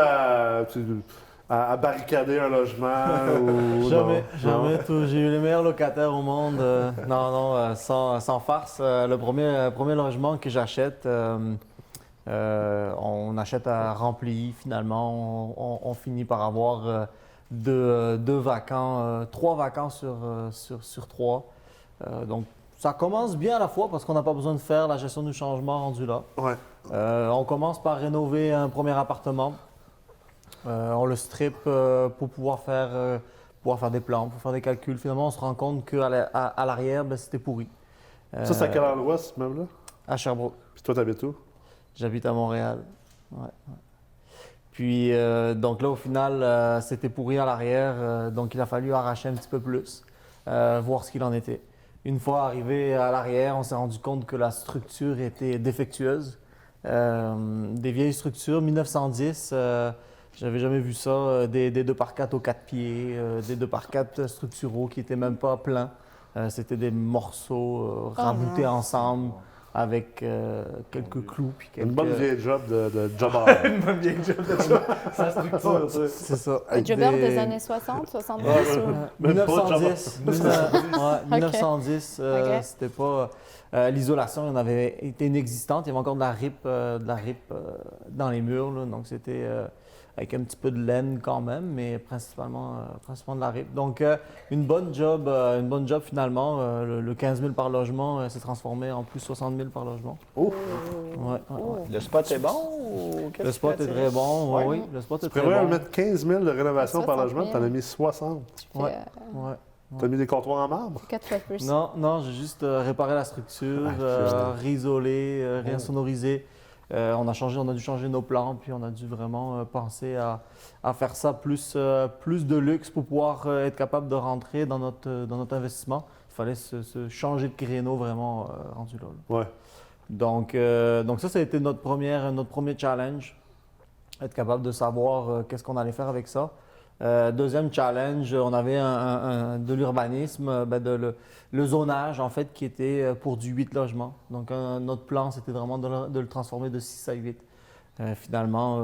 à barricader un logement? ou... Jamais, non? jamais. J'ai eu les meilleurs locataires au monde. Non, sans farce. Le premier logement que j'achète, on achète à rempli. Finalement, on finit par avoir deux vacants, 3 vacants sur 3. Donc, ça commence bien à la fois parce qu'on n'a pas besoin de faire la gestion du changement rendu là. Ouais. On commence par rénover un premier appartement. On le strip pour pouvoir faire des plans, pour faire des calculs. Finalement, on se rend compte qu'à l'arrière, ben, c'était pourri. Ça, c'est à quel endroit, ce même-là? À Sherbrooke. Puis toi, t'habites où? J'habite à Montréal. Ouais. Puis, donc là, au final, c'était pourri à l'arrière. Donc, il a fallu arracher un petit peu plus, voir ce qu'il en était. Une fois arrivé à l'arrière, on s'est rendu compte que la structure était défectueuse. Des vieilles structures, 1910, j'avais jamais vu ça. Des 2x4 aux 4 pieds, des 2x4 structuraux qui n'étaient même pas pleins. C'était des morceaux raboutés ensemble. avec quelques clous. Puis Une bonne vieille job de jobber. Une bonne vieille job de ça. Ça structure, tu sais. C'est ça. Un avec jobber des- des années 60, 70 ou... Même pas de 1910. 1910, Ok. c'était pas. L'isolation, il en avait été inexistante. Il y avait encore de la rip, dans les murs. Là. Donc, c'était avec un petit peu de laine quand même, mais principalement de la rip. Donc, une bonne job finalement. Le 15 000 par logement s'est transformé en plus 60 000 par logement. Ouf! Ouais, ouais. Oh. Le spot est bon ou qu'est-ce Le spot que est tu très fais? bon. Ouais. Oui, le spot est Tu très prévois bon. mettre 15 000 de rénovation par 60 logement, 000. tu en as mis 60. Tu Ouais. fais Ouais. Tu as mis des comptoirs en marbre? 4 fois plus. Non, non, j'ai juste réparé la structure, réisolé, réinsonorisé. On a dû changer nos plans, puis on a dû vraiment penser à faire ça plus de luxe pour pouvoir être capable de rentrer dans notre investissement. Il fallait se changer de créneau vraiment rendu là. Ouais. Donc ça a été notre premier challenge, être capable de savoir qu'est-ce qu'on allait faire avec ça. Deuxième challenge, on avait de l'urbanisme, le zonage en fait qui était pour du 8 logements. Donc notre plan c'était vraiment de le transformer de 6 à 8. Finalement,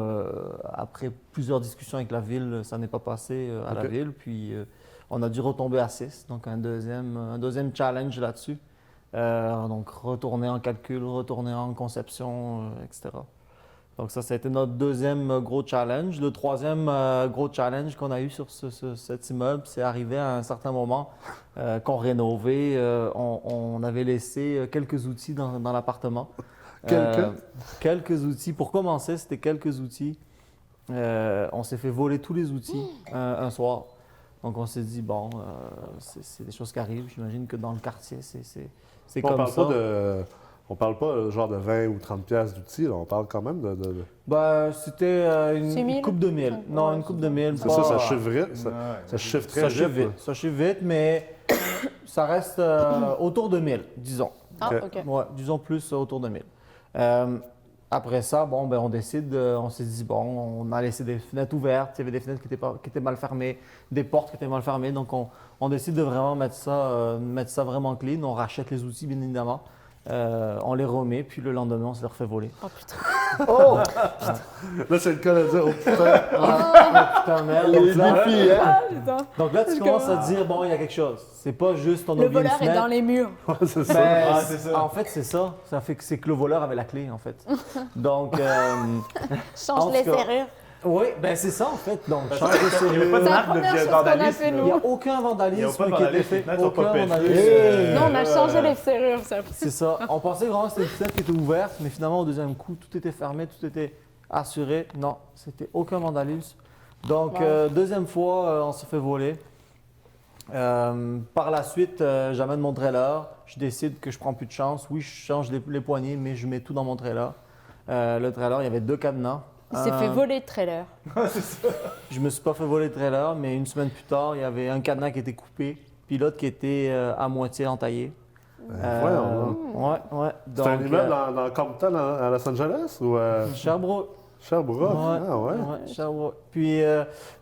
après plusieurs discussions avec la ville, ça n'est pas passé à la Ok. ville. Puis on a dû retomber à 6. Donc un deuxième challenge là-dessus. Donc retourner en calcul, retourner en conception, etc. Donc ça a été notre deuxième gros challenge. Le troisième gros challenge qu'on a eu sur cet immeuble, c'est arrivé à un certain moment qu'on rénovait. On avait laissé quelques outils dans l'appartement. Quelques outils. Pour commencer, c'était quelques outils. On s'est fait voler tous les outils un soir. Donc on s'est dit, bon, c'est des choses qui arrivent. J'imagine que dans le quartier, c'est On comme parle ça. pas on parle pas genre de 20 ou 30 piastres d'outils, là. On parle quand même de... Ben, c'était 6 000? une coupe de mille. Non, une coupe de mille. C'est pas- ça, ça chiffre vite. Ça, Ouais. ça chiffre très Ça vite. chiffre là. vite. Ça chiffre vite, mais ça reste autour de 1000, disons. Ah, Ok. ok. Ouais, disons plus autour de 1000. Après ça, bon, ben, on s'est dit, bon, on a laissé des fenêtres ouvertes, il y avait des fenêtres qui étaient mal fermées, des portes qui étaient mal fermées, donc on décide de vraiment mettre ça vraiment clean. On rachète les outils, bien évidemment. On les remet, puis le lendemain, on se les refait voler. Oh putain. Oh! Là, c'est le cas de dire, oh putain, Putain, merde. Les Donc là, défis, hein? Ah putain. donc là, tu commences à te dire, bon, il y a quelque chose. C'est pas juste on Le oublie une voleur est fenêtre. dans les murs. c'est ça. Ben, Ah, c'est ça. En fait, c'est ça. Ça fait que c'est que le voleur avait la clé, en fait. Donc, Change En les tout cas, serrures. oui, ben c'est ça, en fait. Donc, change de Il n'y a serrure. pas de C'est la marque de première chose qu'on a vandalisme. fait, là. Il n'y a aucun vandalisme Il y a pas de qui a été vandalisme, fait. les fenêtres sont pas Aucun pétées. vandalisme. Non, on a changé les serrures. Ça. C'est ça. On pensait vraiment que c'était une fenêtre qui était ouverte, mais finalement, au deuxième coup, tout était fermé, tout était assuré. Non, c'était aucun vandalisme. Donc, Wow. deuxième fois, on se fait voler. Par la suite, j'amène mon trailer. Je décide que je prends plus de chance. Oui, je change les poignées, mais je mets tout dans mon trailer. Le trailer, il y avait 2 cadenas. Il s'est fait voler le trailer. Je me suis pas fait voler le trailer, mais une semaine plus tard, il y avait un cadenas qui était coupé, puis l'autre qui était à moitié entaillé. Voyons, Ouais. c'est un Donc, immeuble dans Compton, à Los Angeles, ou Sherbrooke. Sherbrooke? Ah ouais? Sherbrooke. Puis,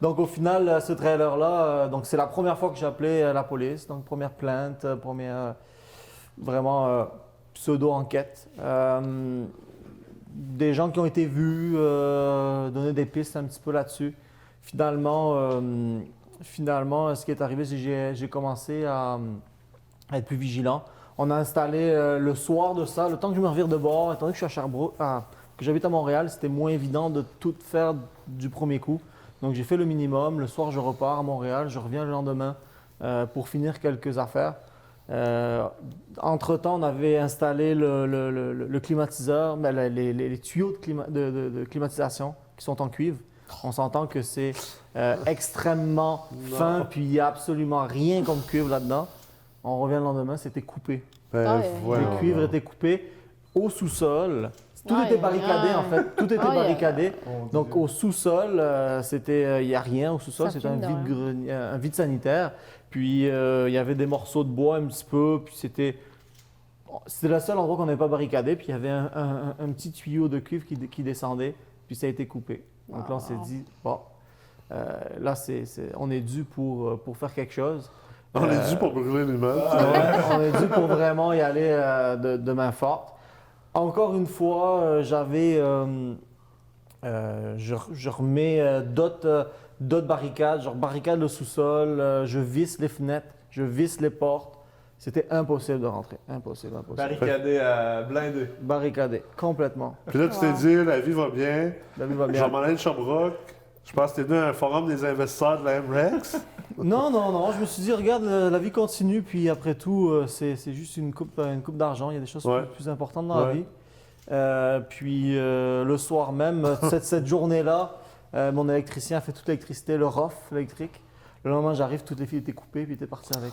donc au final, ce trailer-là, donc c'est la première fois que j'ai appelé la police. Donc première plainte, première vraiment pseudo-enquête. Des gens qui ont été vus, donner des pistes un petit peu là-dessus. Finalement, ce qui est arrivé, c'est que j'ai commencé à être plus vigilant. On a installé le soir de ça, le temps que je me revire de bord, étant donné que je suis à Sherbrooke, que j'habite à Montréal, c'était moins évident de tout faire du premier coup. Donc j'ai fait le minimum. Le soir, je repars à Montréal, je reviens le lendemain pour finir quelques affaires. Entre-temps, on avait installé le climatiseur, ben, les tuyaux de climatisation qui sont en cuivre. On s'entend que c'est extrêmement fin, puis il n'y a absolument rien comme cuivre là-dedans. On revient le lendemain, c'était coupé. Ben, Ah ouais. voyons Le cuivre donc. était coupé au sous-sol. Tout Ah, était y a barricadé rien. en fait. Tout était Ah, y a- barricadé. Mon Donc Dieu. au sous-sol, il n'y a rien au sous-sol, Ça c'était un fume un vide sanitaire. Puis il y avait des morceaux de bois un petit peu, puis c'était le seul endroit qu'on n'avait pas barricadé, puis il y avait un petit tuyau de cuivre qui descendait, puis ça a été coupé. Donc là on s'est Wow. dit, bon, là on est dû pour faire quelque chose. On est dû pour brûler l'immeuble. On est dû pour vraiment y aller de main forte. Encore une fois, je remets d'autres barricades, genre barricade le sous-sol, je visse les fenêtres, je visse les portes. C'était impossible de rentrer, impossible. Barricadé à blindé. Barricadé, complètement. Puis là, tu t'es dit, la vie va bien. La vie va Je bien. vais m'en aller de Sherbrooke. Je pense que t'es venu à un forum des investisseurs de la MREX. Non, je me suis dit, regarde, la vie continue, puis après tout, c'est juste une coupe d'argent, il y a des choses Ouais. plus importantes dans la Ouais. vie. Puis le soir même, cette journée-là, mon électricien a fait toute l'électricité, le ROF électrique. Le lendemain, j'arrive, toutes les fils étaient coupées, puis il était parti avec.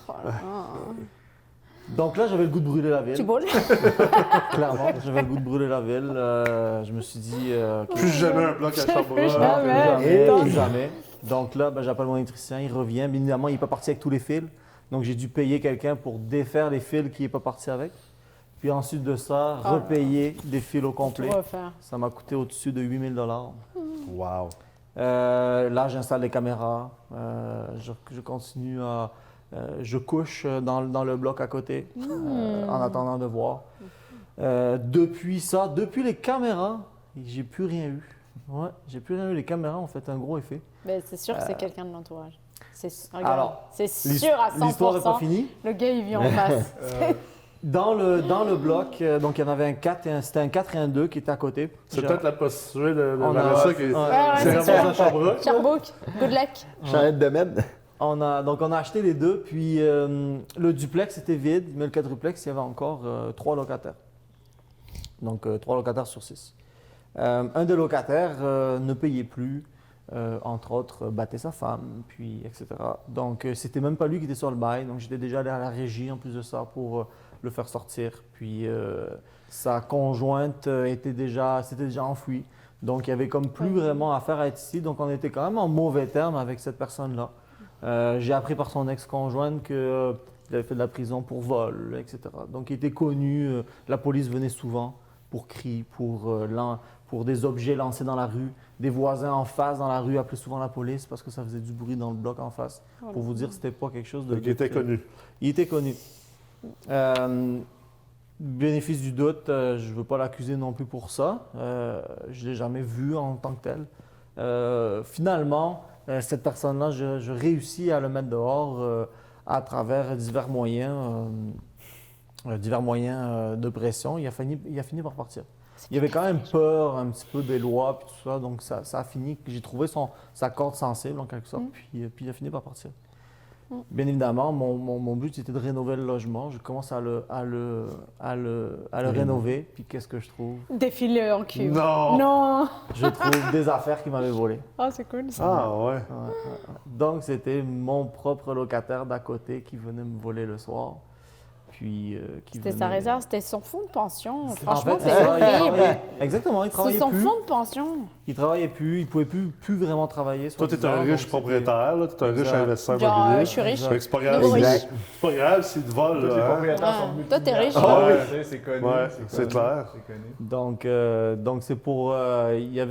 Donc là, j'avais le goût de brûler la Tu ville. brûles? Clairement, j'avais le goût de brûler la ville. Je me suis dit, Plus jamais un bloc à Sherbrooke. Plus jamais. plus jamais. Donc là, j'appelle mon électricien, il revient. Bien évidemment, il n'est pas parti avec tous les fils. Donc j'ai dû payer quelqu'un pour défaire les fils qui n'est pas parti avec. Puis ensuite de ça, repayer des fils au Tu complet. vas faire. Ça m'a coûté au-dessus de 8 000 $. Wow. Là, j'installe les caméras. Je continue à... je couche dans le bloc à côté en attendant de voir. Depuis les caméras, j'ai plus rien eu. Ouais, j'ai plus rien eu. Les caméras ont fait un gros effet. Ben, c'est sûr que c'est quelqu'un de l'entourage. Regarde, Alors, c'est sûr à 100%. L'histoire n'est pas finie. Le gars, il vit en face. Dans le bloc, donc il y en avait un 4, c'était un 4 et un 2 qui étaient à côté. C'est peut-être la prostituée de On a- Vanessa qui Ouais, s'est c'est ramassée ça. à Sherbrooke. Sherbrooke, good luck. Changer de domaine. On a acheté les deux, puis le duplex était vide, mais le quadruplex, il y avait encore 3 locataires. Donc 3 locataires sur 6. Un des locataires ne payait plus, entre autres, battait sa femme, puis etc. Donc c'était même pas lui qui était sur le bail, donc j'étais déjà allé à la régie en plus de ça pour le faire sortir. Puis sa conjointe s'était déjà enfuie. Donc il y avait comme plus vraiment affaire à être ici, donc on était quand même en mauvais terme avec cette personne-là. J'ai appris par son ex-conjointe qu'il avait fait de la prison pour vol, etc. Donc il était connu, la police venait souvent pour cris, pour des objets lancés dans la rue. Des voisins en face dans la rue appelaient souvent la police parce que ça faisait du bruit dans le bloc en face. Pour vous dire, c'était pas quelque chose de... Donc, il était connu. Il était connu. Bénéfice du doute, je ne veux pas l'accuser non plus pour ça. Je ne l'ai jamais vu en tant que tel. Finalement, cette personne-là, je réussis à le mettre dehors à travers divers moyens de pression. Il a fini par partir. Il avait quand même peur un petit peu des lois et tout ça, donc ça a fini. J'ai trouvé sa corde sensible en quelque sorte, puis il a fini par partir. Bien évidemment, mon but c'était de rénover le logement. Je commence à le rénover, puis qu'est-ce que je trouve? Défilé en cul. Non! Non! Je trouve des affaires qui m'avaient volé. Ah, c'est cool ça. Ah ouais. Donc c'était mon propre locataire d'à côté qui venait me voler le soir. Puis, C'était sa réserve, c'était son fonds de pension. En Franchement, fait, c'est il horrible. travaillait- Exactement, il C'est travaillait son plus. fonds de pension. Il travaillait plus, il pouvait plus vraiment travailler. Toi, tu es un soi-disant, riche donc c'était- propriétaire, tu es un riche Exact. investisseur Genre, immobilier. je suis riche. Fait que c'est pas grave. Nouveau riche. C'est pas grave s'ils te volent. Tous les là, hein. propriétaires sont Ouais. Toi, t'es riche. multimilliardaires. Ah Ouais, ouais. c'est connu. Ouais, connu, c'est clair. C'est connu. Donc c'est pour,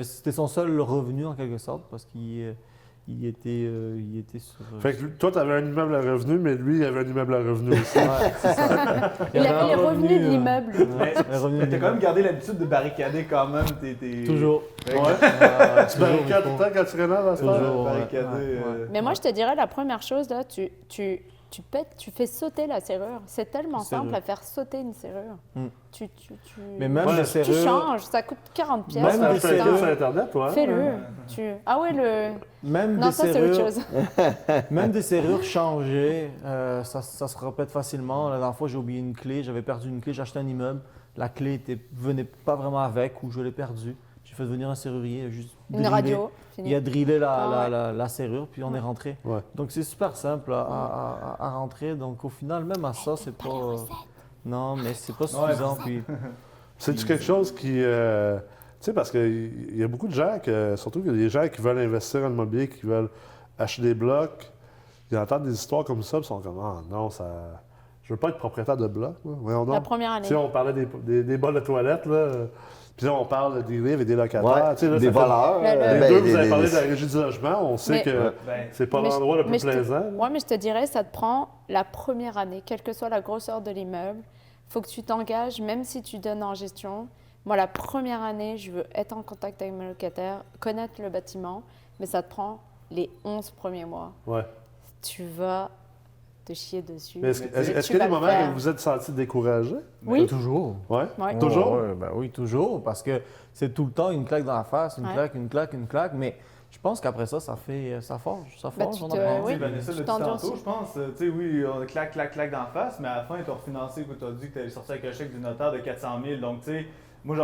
c'était son seul revenu en quelque sorte parce qu'il était sur. Fait que toi, tu avais un immeuble à revenu, mais lui, il avait un immeuble à revenu aussi. Ouais, c'est ça. Il avait avait les un revenus de l'immeuble. ouais, un revenu Mais de t'as quand même l'immeuble. gardé l'habitude de barricader quand même tes... Toujours. Ouais. Ouais, Tu barricades tout le temps quand tu rénoves à ce Toujours. temps? Ouais, barricader. ouais. Mais moi, je te dirais, la première chose, là, tu fais sauter la serrure. C'est tellement Serrure. simple à faire sauter une serrure. Mm. Mais même Ouais. les tu serrures. changes, ça coûte 40 pièces. Même Ça les fait serrures. sur Internet, toi. hein? Fais-le. Ah ouais, Même Non, des ça, c'est autre serrures, chose. même des serrures changées, ça se répète facilement. La dernière fois, j'ai oublié une clé, j'avais perdu une clé, j'ai acheté un immeuble. La clé venait pas vraiment avec ou je l'ai perdue. J'ai fait venir un serrurier, juste Une driller. radio. Il a drillé Ah ouais. la serrure, puis on est rentré. Ouais. Donc c'est super simple à rentrer. Donc au final, même à ça, c'est pas. Non, mais c'est pas suffisant. Puis C'est-tu quelque chose qui. Tu sais, parce qu'il y a beaucoup de gens, surtout qu'il y a des gens qui veulent investir en immobilier, qui veulent acheter des blocs. Ils entendent des histoires comme ça, puis ils sont comme ah non, ça. Je veux pas être propriétaire de blocs. Là. Voyons donc. La première année. Tu sais, on parlait des bols de toilette, là. Puis là, on parle des livres et des locataires. Ouais, Tu sais, là, des ça fait- voleurs. Le- Les deux, vous des- avez parlé des- de la régie du logement. On sait Mais- que Ben, c'est pas Mais je- l'endroit le mais plus je te- plaisant. Ouais, mais je te dirais, ça te prend la première année, quelle que soit la grosseur de l'immeuble. faut que tu t'engages, même si tu donnes en gestion. Moi, la première année, je veux être en contact avec mes locataires, connaître le bâtiment, mais ça te prend les 11 premiers mois. Ouais. Tu vas te chier dessus. Mais est-ce Tu qu'il y a vas des le moments faire. où vous vous êtes senti découragé? Oui. Toujours. Ouais. Ouais. Toujours? Ouais, ben oui, toujours. Parce que c'est tout le temps une claque dans la face, une Ouais. claque, une claque, une claque. Mais je pense qu'après ça, ça forge. Ça Bah, forge, tu on te- apprend. oui. Tu sais, Vanessa tu l'a dit t'endures tantôt, aussi. je pense. Tu sais, oui, on claque d'en face, mais à la fin, tu as refinancé, tu as dit que tu allais sortir avec un chèque du notaire de 400 000. Donc, tu sais, moi,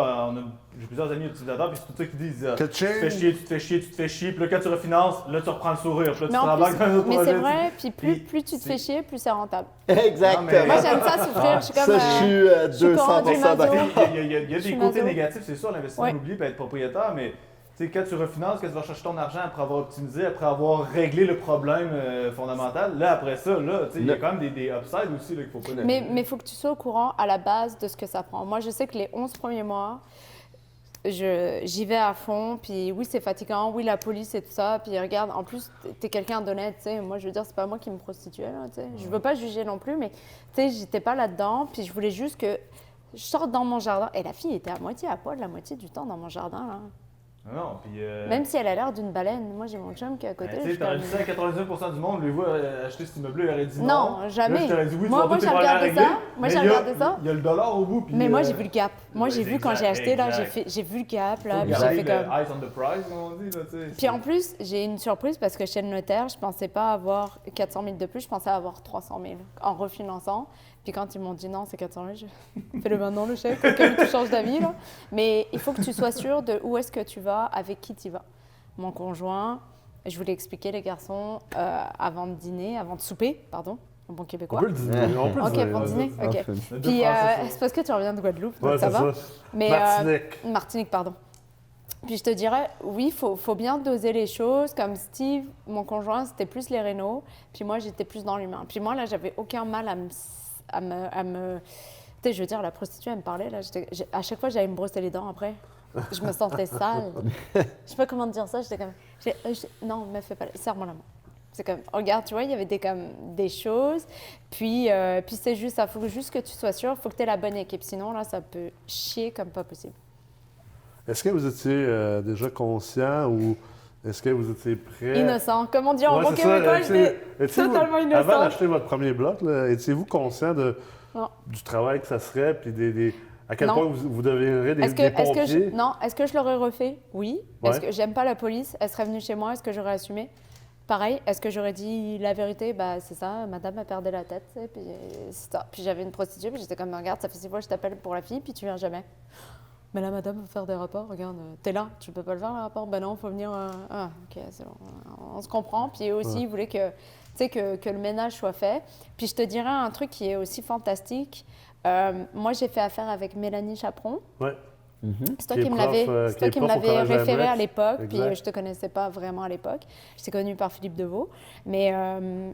j'ai plusieurs amis utilisateurs, puis c'est tout ça qu'ils disent. Tu te fais chier, tu te fais chier, tu te fais chier. Puis là, quand tu refinances, là, tu reprends le sourire. Puis là, tu Mais te en rembarques dans un plus, autre mais projet. c'est vrai, puis Puis plus tu te c'est- fais chier, plus c'est rentable. Exactement. Moi, j'aime ça souffrir. Je suis comme. Ça, je suis à je suis pas 200% rendu maso. d'accord. Il y a Je des suis côtés maso. négatifs, c'est sûr, l'investissement Ouais. immobilier peut être propriétaire, mais tu sais, quand tu refinances, quand tu vas chercher ton argent après avoir optimisé, après avoir réglé le problème fondamental, là, après ça, là, tu sais, il y a quand même des upsides aussi là, qu'il faut pas Mais il faut que tu sois au courant à la base de ce que ça prend. Moi, je sais que les 11 premiers mois, j'y vais à fond. Puis oui, c'est fatigant. Oui, la police et tout ça. Puis regarde, en plus, t'es quelqu'un d'honnête. Tu sais. Moi, je veux dire, c'est pas moi qui me prostituais. Là, tu sais. Je veux pas juger non plus, mais tu sais, j'étais pas là-dedans. Puis je voulais juste que je sorte dans mon jardin. Et la fille était à moitié à poil la moitié du temps dans mon jardin. Là. Non, puis. Même si elle a l'air d'une baleine. Moi, j'ai mon chum qui est à côté. Tu je sais, suis t'aurais comme- dit ça à 99% du monde, lui, voit acheter cet immeuble-là, il aurait dit non. Non, jamais. Là, je t'aurais dit oui, Moi, tu vas j'ai tout regardé régler. ça. Moi, Mais j'ai il y a- regardé ça. Il y a le dollar au bout. Puis, Mais moi, j'ai vu le gap. Moi, j'ai ouais, vu quand j'ai exact, acheté, là, exact. j'ai vu le gap, là. Faut Puis garder j'ai fait le comme. eyes on the prize, comme on dit, là, tu sais. Puis en plus, j'ai une surprise parce que chez le notaire, je pensais pas avoir 400 000 de plus, je pensais avoir 300 000 en refinançant. Puis quand ils m'ont dit non, c'est 400 000, je fais le maintenant le chèque, au cas où tu changes d'avis. Là. Mais il faut que tu sois sûr de où est-ce que tu vas, avec qui tu vas. Mon conjoint, je voulais expliquer les garçons avant de dîner, avant de souper, pardon, en bon On québécois. peut le dire. On peut le Ok, dire. pour dîner, ok. Les deux Puis Français sont- c'est parce que tu reviens de Guadeloupe, donc Ouais, ça c'est va. ça. Mais, Martinique. Martinique, pardon. Puis je te dirais, oui, faut bien doser les choses. Comme Steve, mon conjoint, c'était plus les rénaux. Puis moi, j'étais plus dans l'humain. Puis moi, là, j'avais aucun mal à me... Tu sais, je veux dire, la prostituée, elle me parlait. Là, à chaque fois, j'allais me brosser les dents après. Je me sentais sale. Je sais pas comment te dire ça. J'étais comme... non, me fais pas... Serre-moi la main. C'est comme, regarde, tu vois, il y avait des choses. Puis c'est juste ça. Il faut juste que tu sois sûr. Il faut que tu aies la bonne équipe. Sinon, là, ça peut chier comme pas possible. Est-ce que vous étiez déjà conscient ou est-ce que vous étiez prêt? Innocent. Comme on dit en Ouais, bon c'est ça. québécois, Étiez- j'étais étiez-vous- totalement Avant innocente. d'acheter votre premier bloc, là, étiez-vous conscient Non. du travail que ça serait, puis à quel Non. point vous deviendrez des pompiers? Est-ce que je l'aurais refait? Oui. Est-ce Ouais. que j'aime pas la police? Elle serait venue chez moi, est-ce que j'aurais assumé? Pareil, est-ce que j'aurais dit la vérité? Bah, c'est ça, madame a perdu la tête, tu sais, puis c'est ça. Puis j'avais une prostituée, puis j'étais comme, regarde, ça fait 6 fois que je t'appelle pour la fille, puis tu viens jamais. Mais la madame veut faire des rapports, regarde, t'es là, tu peux pas le faire, le rapport? Ben non, faut venir. Ah, ok, c'est bon, on se comprend. Puis eux aussi, ils voulaient que, tu sais, que le ménage soit fait. Puis je te dirais un truc qui est aussi fantastique. Moi, j'ai fait affaire avec Mélanie Chaperon. Ouais. C'est toi Qui est qui me prof, l'avais qui c'est toi est qui me prof au l'avais Collège référé Ambrec. à l'époque, puis Exact. je te connaissais pas vraiment à l'époque. Je t'ai connue par Philippe Deveau, mais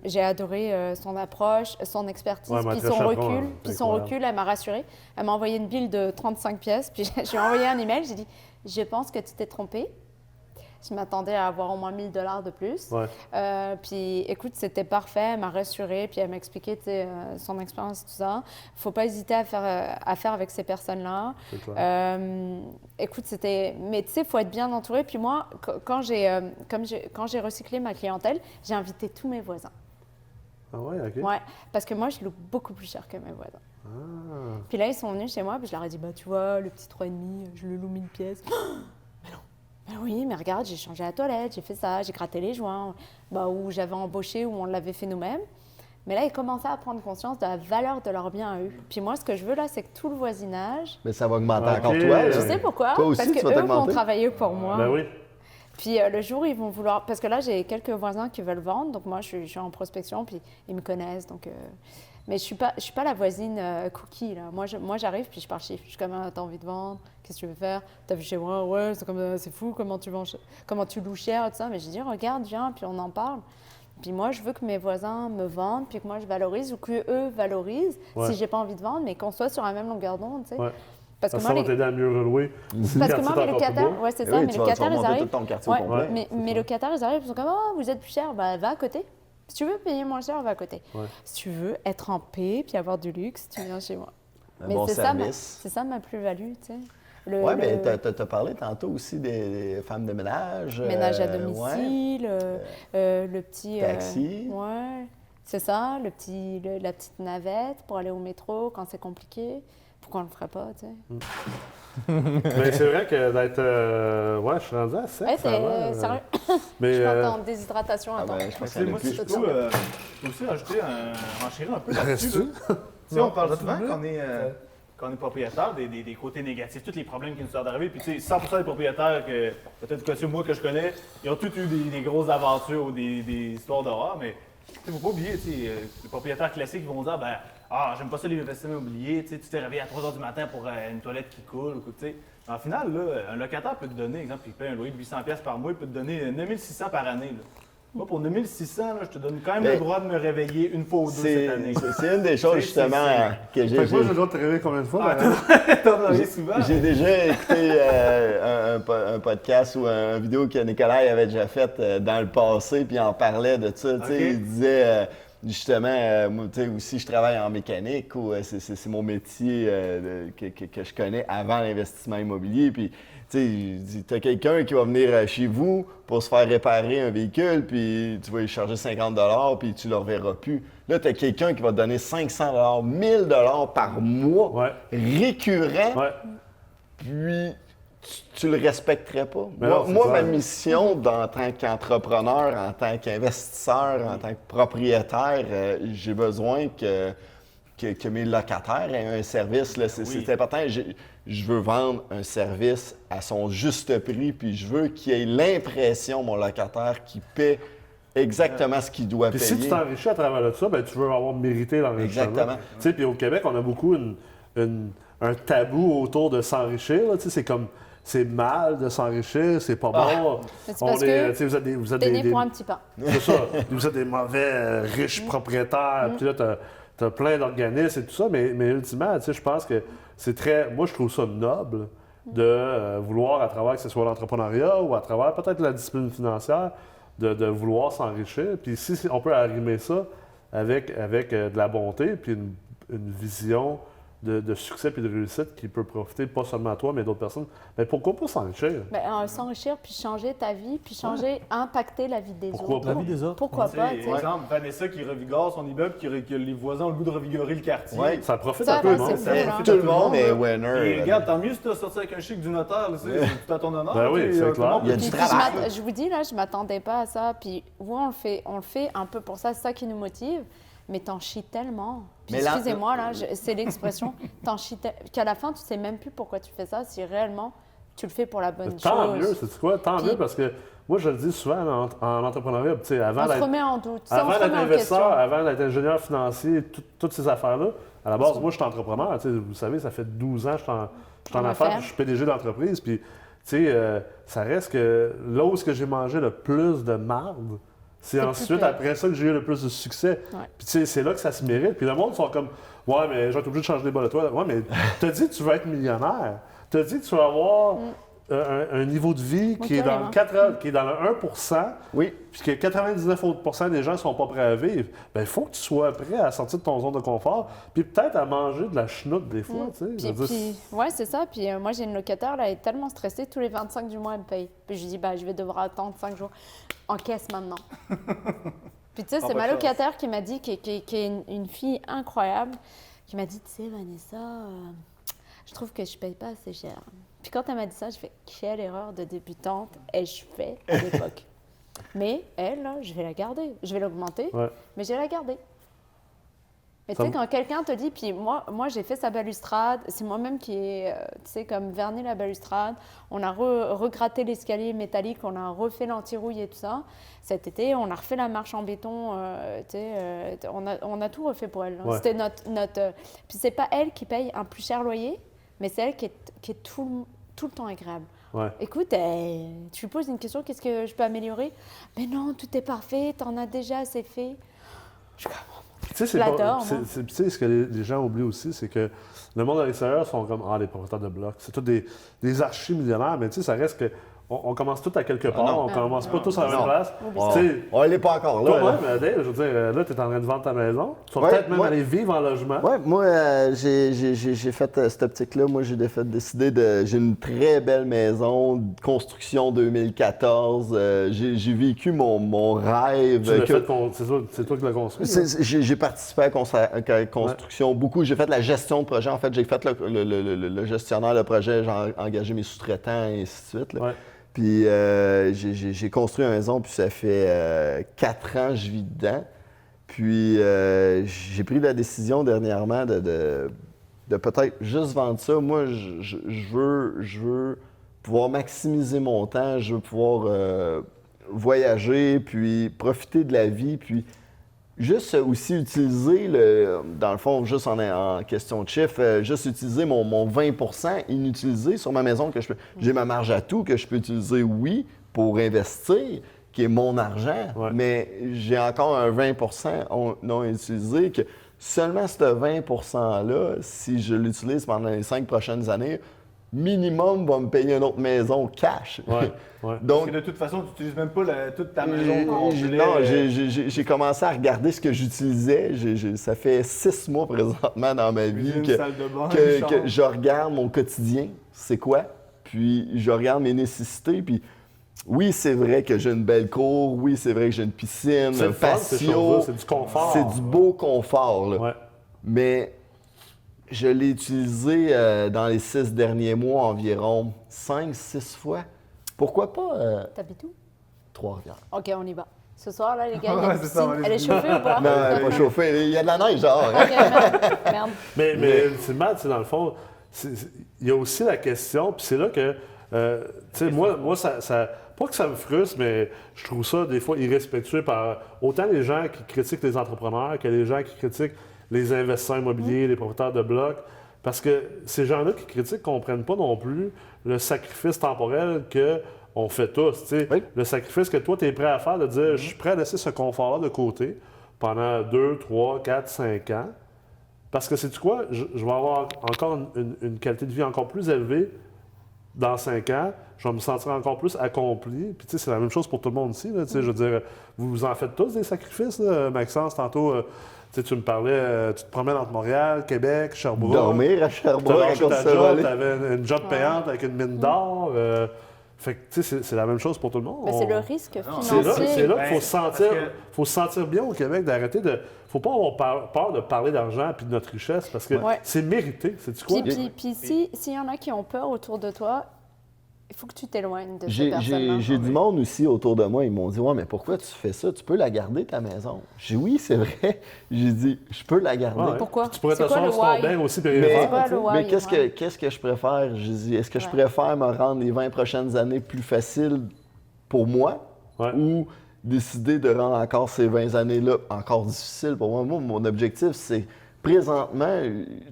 j'ai adoré son approche, son expertise, Ouais, puis Maître son Chaperon, recul. hein, Puis son incroyable. recul, elle m'a rassurée. Elle m'a envoyé une bille de 35 pièces, puis je lui ai envoyé un email, j'ai dit « Je pense que tu t'es trompée ». Je m'attendais à avoir au moins 1 000 $ de plus. Ouais. Puis écoute, c'était parfait, elle m'a rassurée, puis elle m'a expliqué tu sais, son expérience, tout ça. Faut pas hésiter à faire avec ces personnes-là. C'est clair. Écoute, c'était... Mais tu sais, il faut être bien entouré. Puis moi, quand j'ai recyclé ma clientèle, j'ai invité tous mes voisins. Ah ouais, OK. Ouais, parce que moi, je loue beaucoup plus cher que mes voisins. Ah. Puis là, ils sont venus chez moi, puis je leur ai dit, bah tu vois, le petit 3,5, je le loue 1000 pièces. Mais non. Ben oui, mais regarde, j'ai changé la toilette, j'ai fait ça, j'ai gratté les joints, où j'avais embauché, où on l'avait fait nous-mêmes. Mais là, ils commençaient à prendre conscience de la valeur de leurs biens à eux. Puis moi, ce que je veux là, c'est que tout le voisinage... Mais ça va augmenter Ok. encore toi. là. Tu sais pourquoi? Toi aussi, parce tu que vas eux vont t'augmenter. travailler pour moi. Ben oui. Puis le jour où ils vont vouloir... Parce que là, j'ai quelques voisins qui veulent vendre. Donc moi, je suis en prospection, puis ils me connaissent. Donc, mais je suis pas la voisine cookie. Là. Moi, j'arrive, puis je pars chiffre. Je suis comme, t'as envie de vendre? Qu'est-ce que tu veux faire? T'as vu chez moi? Ouais, c'est fou, comment tu loues cher et tout ça. Mais je dis, regarde, viens, puis on en parle. Puis moi, je veux que mes voisins me vendent, puis que moi, je valorise, ou qu'eux valorisent, Ouais. si j'ai pas envie de vendre, mais qu'on soit sur la même longueur d'onde, tu sais. Ouais. Parce que Ça moi, va t'aider à mieux relouer. parce que moi, mes locataires, ouais, c'est Eh ça, oui, mes tu vas locataires, ils remonter tout arrivent. ton quartier au Ouais, complet. mais mes locataires, ils arrivent, ils sont comme, oh, vous êtes plus cher, bah va à côté. Si tu veux payer moins cher, va à côté. Ouais. Si tu veux être en paix puis avoir du luxe, tu viens chez moi. un Mais bon c'est service. ça ma plus-value, tu sais. Oui, mais tu as parlé tantôt aussi des femmes de ménage. Ménage à ouais. domicile, le petit... Taxi. Ouais, c'est ça, la petite navette pour aller au métro quand c'est compliqué. Pourquoi on le ferait pas, tu sais? Mais c'est vrai que d'être. Ouais, je suis rendu à 7. Hey, sérieux? Mais, Je m'entends en déshydratation, Ah attends. ben, je pense Tu sais, qu'il y en moi, a si plus. je peux aussi rajouter enchérir un peu là-dessus. là. Tu sais, on parle souvent qu'on est propriétaire des côtés négatifs, tous les problèmes qui nous sont arrivés. Puis, tu sais, 100% des propriétaires, peut-être que moi que je connais, ils ont tous eu des grosses aventures ou des histoires d'horreur. Mais, tu sais, faut pas oublier, tu sais, les propriétaires classiques vont dire, ben, j'aime pas ça les investissements immobiliers. Tu sais, tu t'es réveillé à 3 h du matin pour une toilette qui coule. Ou, tu sais. En final, là, un locataire peut te donner, exemple, il paye un loyer de 800$ par mois, il peut te donner 9600$ par année. Là. Moi, pour 9600$, là, je te donne quand même le droit de me réveiller une fois ou deux cette année. C'est une des choses, justement, que j'ai. Fait que moi, j'ai le droit de te réveiller combien de fois? T'en as souvent. J'ai déjà écouté un podcast ou une vidéo que Nicolas avait déjà faite dans le passé, puis il en parlait de ça. Tu sais, il disait justement, moi, tu sais, aussi, je travaille en mécanique, ou c'est mon métier que je connais avant l'investissement immobilier. Puis, tu sais, tu as quelqu'un qui va venir chez vous pour se faire réparer un véhicule, puis tu vas lui charger 50$, puis tu ne le reverras plus. Là, tu as quelqu'un qui va te donner 500$, 1000$ par mois, récurrent, puis tu le respecterais pas. Moi, ma mission en tant qu'entrepreneur, en tant qu'investisseur, en tant que propriétaire, j'ai besoin que mes locataires aient un service. Là, c'est important. Je veux vendre un service à son juste prix, puis je veux qu'il ait l'impression, mon locataire, qu'il paie exactement ce qu'il doit Puis payer. si tu t'enrichis à travers de ça, ben, tu veux avoir mérité l'enrichissement. Exactement. Tu sais, puis au Québec, on a beaucoup un tabou autour de s'enrichir. Là. Tu sais, c'est comme, c'est mal de s'enrichir, c'est pas bon. Mais c'est parce que tu sais, vous êtes t'es né pour un petit pain. C'est ça. Vous êtes des mauvais riches propriétaires. Puis là, t'as plein d'organismes et tout ça. Mais ultimement, tu sais, je pense que c'est très... Moi, je trouve ça noble de vouloir, à travers que ce soit l'entrepreneuriat ou à travers peut-être la discipline financière, de vouloir s'enrichir. Puis si on peut arrimer ça avec de la bonté puis une vision de succès puis de réussite qui peut profiter pas seulement à toi, mais d'autres personnes, mais pourquoi pas s'enrichir? S'enrichir, puis changer ta vie, puis impacter la vie des Pourquoi autres. pas? La vie des autres. Pourquoi pas, tu sais. Exemple, Vanessa qui revigore son immeuble, que les voisins ont le goût de revigorer le quartier. Ouais. Ça profite Ça, un peu, là, non? c'est Ça fou, profite Tout à le monde est là. winner. Et regarde, tant mieux si tu as sorti avec un chèque du notaire, là, c'est tout à ton honneur. Ben oui, tu sais, c'est tout le clair. monde Il y a peut- du Puis travail. je vous dis, là, je m'attendais pas à ça. Puis on le fait un peu pour ça, c'est ça qui nous motive. Mais t'en chies tellement. Puis Mais là- excusez-moi, là, c'est l'expression, t'en chies qu'à la fin, tu sais même plus pourquoi tu fais ça, si réellement tu le fais pour la bonne Tant chose. mieux, c'est quoi? Tant Puis- mieux parce que moi, je le dis souvent en entrepreneuriat, tu sais, avant On se d'être remet en doute. Ça, on avant se d'être remet en investisseur, question. avant d'être ingénieur financier, toutes ces affaires-là, à la base, moi, je suis entrepreneur. Tu sais, vous savez, ça fait 12 ans que je suis en affaires, puis je suis PDG d'entreprise. Puis, tu sais, ça reste que là où j'ai mangé le plus de marde, c'est C'est ensuite, plus après ça, que j'ai eu le plus de succès. Ouais. Puis, tu sais, c'est là que ça se mérite. Puis, le monde sont comme, ouais, mais je vais être obligé de changer les bas de toi. Ouais, mais t'as dit que tu veux être millionnaire. T'as dit que tu vas avoir un niveau de vie qui est, dans le carrément. qui est dans le 1%. Oui. Puis que 99% des gens ne sont pas prêts à vivre, bien, il faut que tu sois prêt à sortir de ton zone de confort, puis peut-être à manger de la chenoute des fois, tu sais. Je veux dire, Ouais, c'est ça. Puis moi, j'ai une locataire, là, elle est tellement stressée, tous les 25 du mois, elle me paye. Puis je lui dis, bah, je vais devoir attendre 5 jours. Encaisse maintenant. Puis tu sais, c'est ma locataire qui m'a dit, qui est une fille incroyable, qui m'a dit, tu sais, Vanessa, je trouve que je paye pas assez cher. Puis quand elle m'a dit ça, je fais, quelle erreur de débutante ai-je fait à l'époque? Mais elle, là, je vais la garder. Je vais l'augmenter, Ouais. mais je vais la garder. Mais Ça tu sais, me- quand quelqu'un te dit, puis moi j'ai fait sa balustrade, c'est moi-même qui ai, tu sais, comme verni la balustrade, on a regratté l'escalier métallique, on a refait l'anti-rouille et tout ça. Cet été, on a refait la marche en béton, tu sais, on a tout refait pour elle. Hein. Ouais. C'était notre puis c'est pas elle qui paye un plus cher loyer, mais c'est elle qui est tout le temps agréable. Ouais. Écoute, tu lui poses une question, qu'est-ce que je peux améliorer? Mais non, tout est parfait, t'en as déjà assez fait. Tu sais, Je l'adore, moi. tu sais, ce que les gens oublient aussi, c'est que le monde à l'extérieur sont comme, les propriétaires de blocs. C'est tous des archi-millionnaires, mais tu sais, ça reste que on commence tous à quelque part, non. on commence pas tous à la même Non. place. Oublie Tu sais, On n'est pas encore là. toi, même, Dave, je veux dire, là, tu es en train de vendre ta maison. Tu vas Ouais, peut-être même ouais. aller vivre en logement. Ouais, moi, j'ai fait cette optique-là. Moi, j'ai décidé de. J'ai une très belle maison, construction 2014. J'ai vécu mon rêve. Tu l'as fait, c'est toi qui l'as construit. là. J'ai participé à la construction beaucoup. J'ai fait la gestion de projet. En fait, j'ai fait le gestionnaire de projet, j'ai engagé mes sous-traitants et ainsi de suite. Là. Ouais. Puis j'ai construit une maison, puis ça fait 4 ans que je vis dedans. Puis j'ai pris la décision dernièrement de peut-être juste vendre ça. Moi, je veux pouvoir maximiser mon temps, je veux pouvoir voyager, puis profiter de la vie, puis juste aussi utiliser, dans le fond, juste en question de chiffre, juste utiliser mon 20 % inutilisé sur ma maison. J'ai ma marge à tout que je peux utiliser, oui, pour investir, qui est mon argent, Ouais. mais j'ai encore un 20 % non utilisé que seulement ce 20 % « si je l'utilise pendant les 5 prochaines années, minimum va me payer une autre maison cash. Ouais, ouais. Donc, Parce que de toute façon, tu n'utilises même pas toute ta maison complète. non, j'ai commencé à regarder ce que j'utilisais. Ça fait 6 mois présentement dans ma vie Cuisine, salle de bain, que chambre. je regarde mon quotidien, c'est quoi, puis je regarde mes nécessités, puis oui, c'est vrai que j'ai une belle cour, oui, c'est vrai que j'ai une piscine, C'est un le fun, ces patio, choses-là, c'est du confort. c'est du beau confort, là. Ouais. Mais je l'ai utilisé dans les 6 derniers mois environ 5-6 fois. Pourquoi pas T'habites où? Trois-Rivières? OK, on y va. Ce soir, là, les gars, il y a Ouais, une c'est ça, on va piscine. aller Elle est se chauffée ou pas? Non, pas chauffé. Il y a de la neige dehors. hein. OK, merde. Merde. Mais c'est mal, tu sais, dans le fond, il y a aussi la question, puis c'est là que, tu sais, moi ça, pas que ça me frustre, mais je trouve ça des fois irrespectueux par autant les gens qui critiquent les entrepreneurs que les gens qui critiquent les investisseurs immobiliers, les propriétaires de blocs. Parce que ces gens-là qui critiquent ne comprennent pas non plus le sacrifice temporel qu'on fait tous. Tu sais. Oui. Le sacrifice que toi, tu es prêt à faire, de dire je suis prêt à laisser ce confort-là de côté pendant 2, 3, 4, 5 ans. Parce que sais-tu quoi? Je vais avoir encore une qualité de vie encore plus élevée dans 5 ans. Je vais me sentir encore plus accompli. Puis tu sais, c'est la même chose pour tout le monde ici. Là, tu sais, je veux dire, vous en faites tous des sacrifices, là. Maxence, tantôt, tu sais, tu me parlais, tu te promènes entre Montréal, Québec, Sherbrooke. Dormir à Tu Sherbrooke as à lâché cause ta de ce job, volet. tu avais une job payante avec une mine d'or. Fait que, tu sais, c'est la même chose pour tout le monde. Mais c'est le risque Non, financier. C'est là qu'il Ben, parce faut se sentir bien au Québec, d'arrêter de. Faut pas avoir peur de parler d'argent et de notre richesse parce que Ouais. c'est mérité. C'est-tu quoi? Puis s'il y en a qui ont peur autour de toi, il faut que tu t'éloignes de ces personnes-là. J'ai du monde aussi autour de moi. Ils m'ont dit ouais, mais pourquoi tu fais ça? Tu peux la garder, ta maison. J'ai dit oui, c'est vrai. J'ai dit je peux la garder. Ouais. Pourquoi? Tu pourrais C'est quoi t'asseoir le sur ton why? bain aussi puis Mais, rien C'est faire, quoi tu sais. le why? mais qu'est-ce que je préfère? J'ai dit, est-ce que je Ouais. préfère me rendre les 20 prochaines années plus faciles pour moi Ouais. ou décider de rendre encore ces 20 années-là encore difficiles pour moi? Moi, mon objectif, c'est présentement,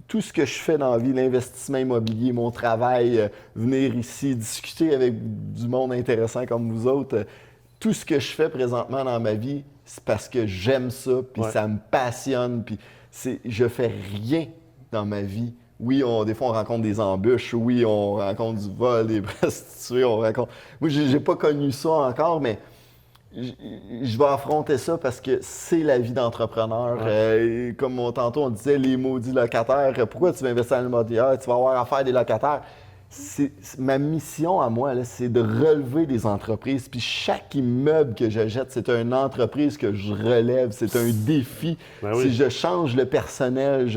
tout ce que je fais dans la vie, l'investissement immobilier, mon travail, venir ici, discuter avec du monde intéressant comme vous autres, tout ce que je fais présentement dans ma vie, c'est parce que j'aime ça, puis Ouais. ça me passionne, puis je fais rien dans ma vie. Oui, des fois, on rencontre des embûches. Oui, on rencontre du vol, des prostituées, on rencontre... Moi, j'ai pas connu ça encore, mais je vais affronter ça parce que c'est la vie d'entrepreneur. Comme tantôt, on disait, les maudits locataires. Pourquoi tu vas investir dans l'immobilier? Tu vas avoir affaire à des locataires. Ma mission à moi, là, c'est de relever des entreprises. Puis chaque immeuble que je jette, c'est une entreprise que je relève. C'est un défi. Ben oui. Si je change le personnel,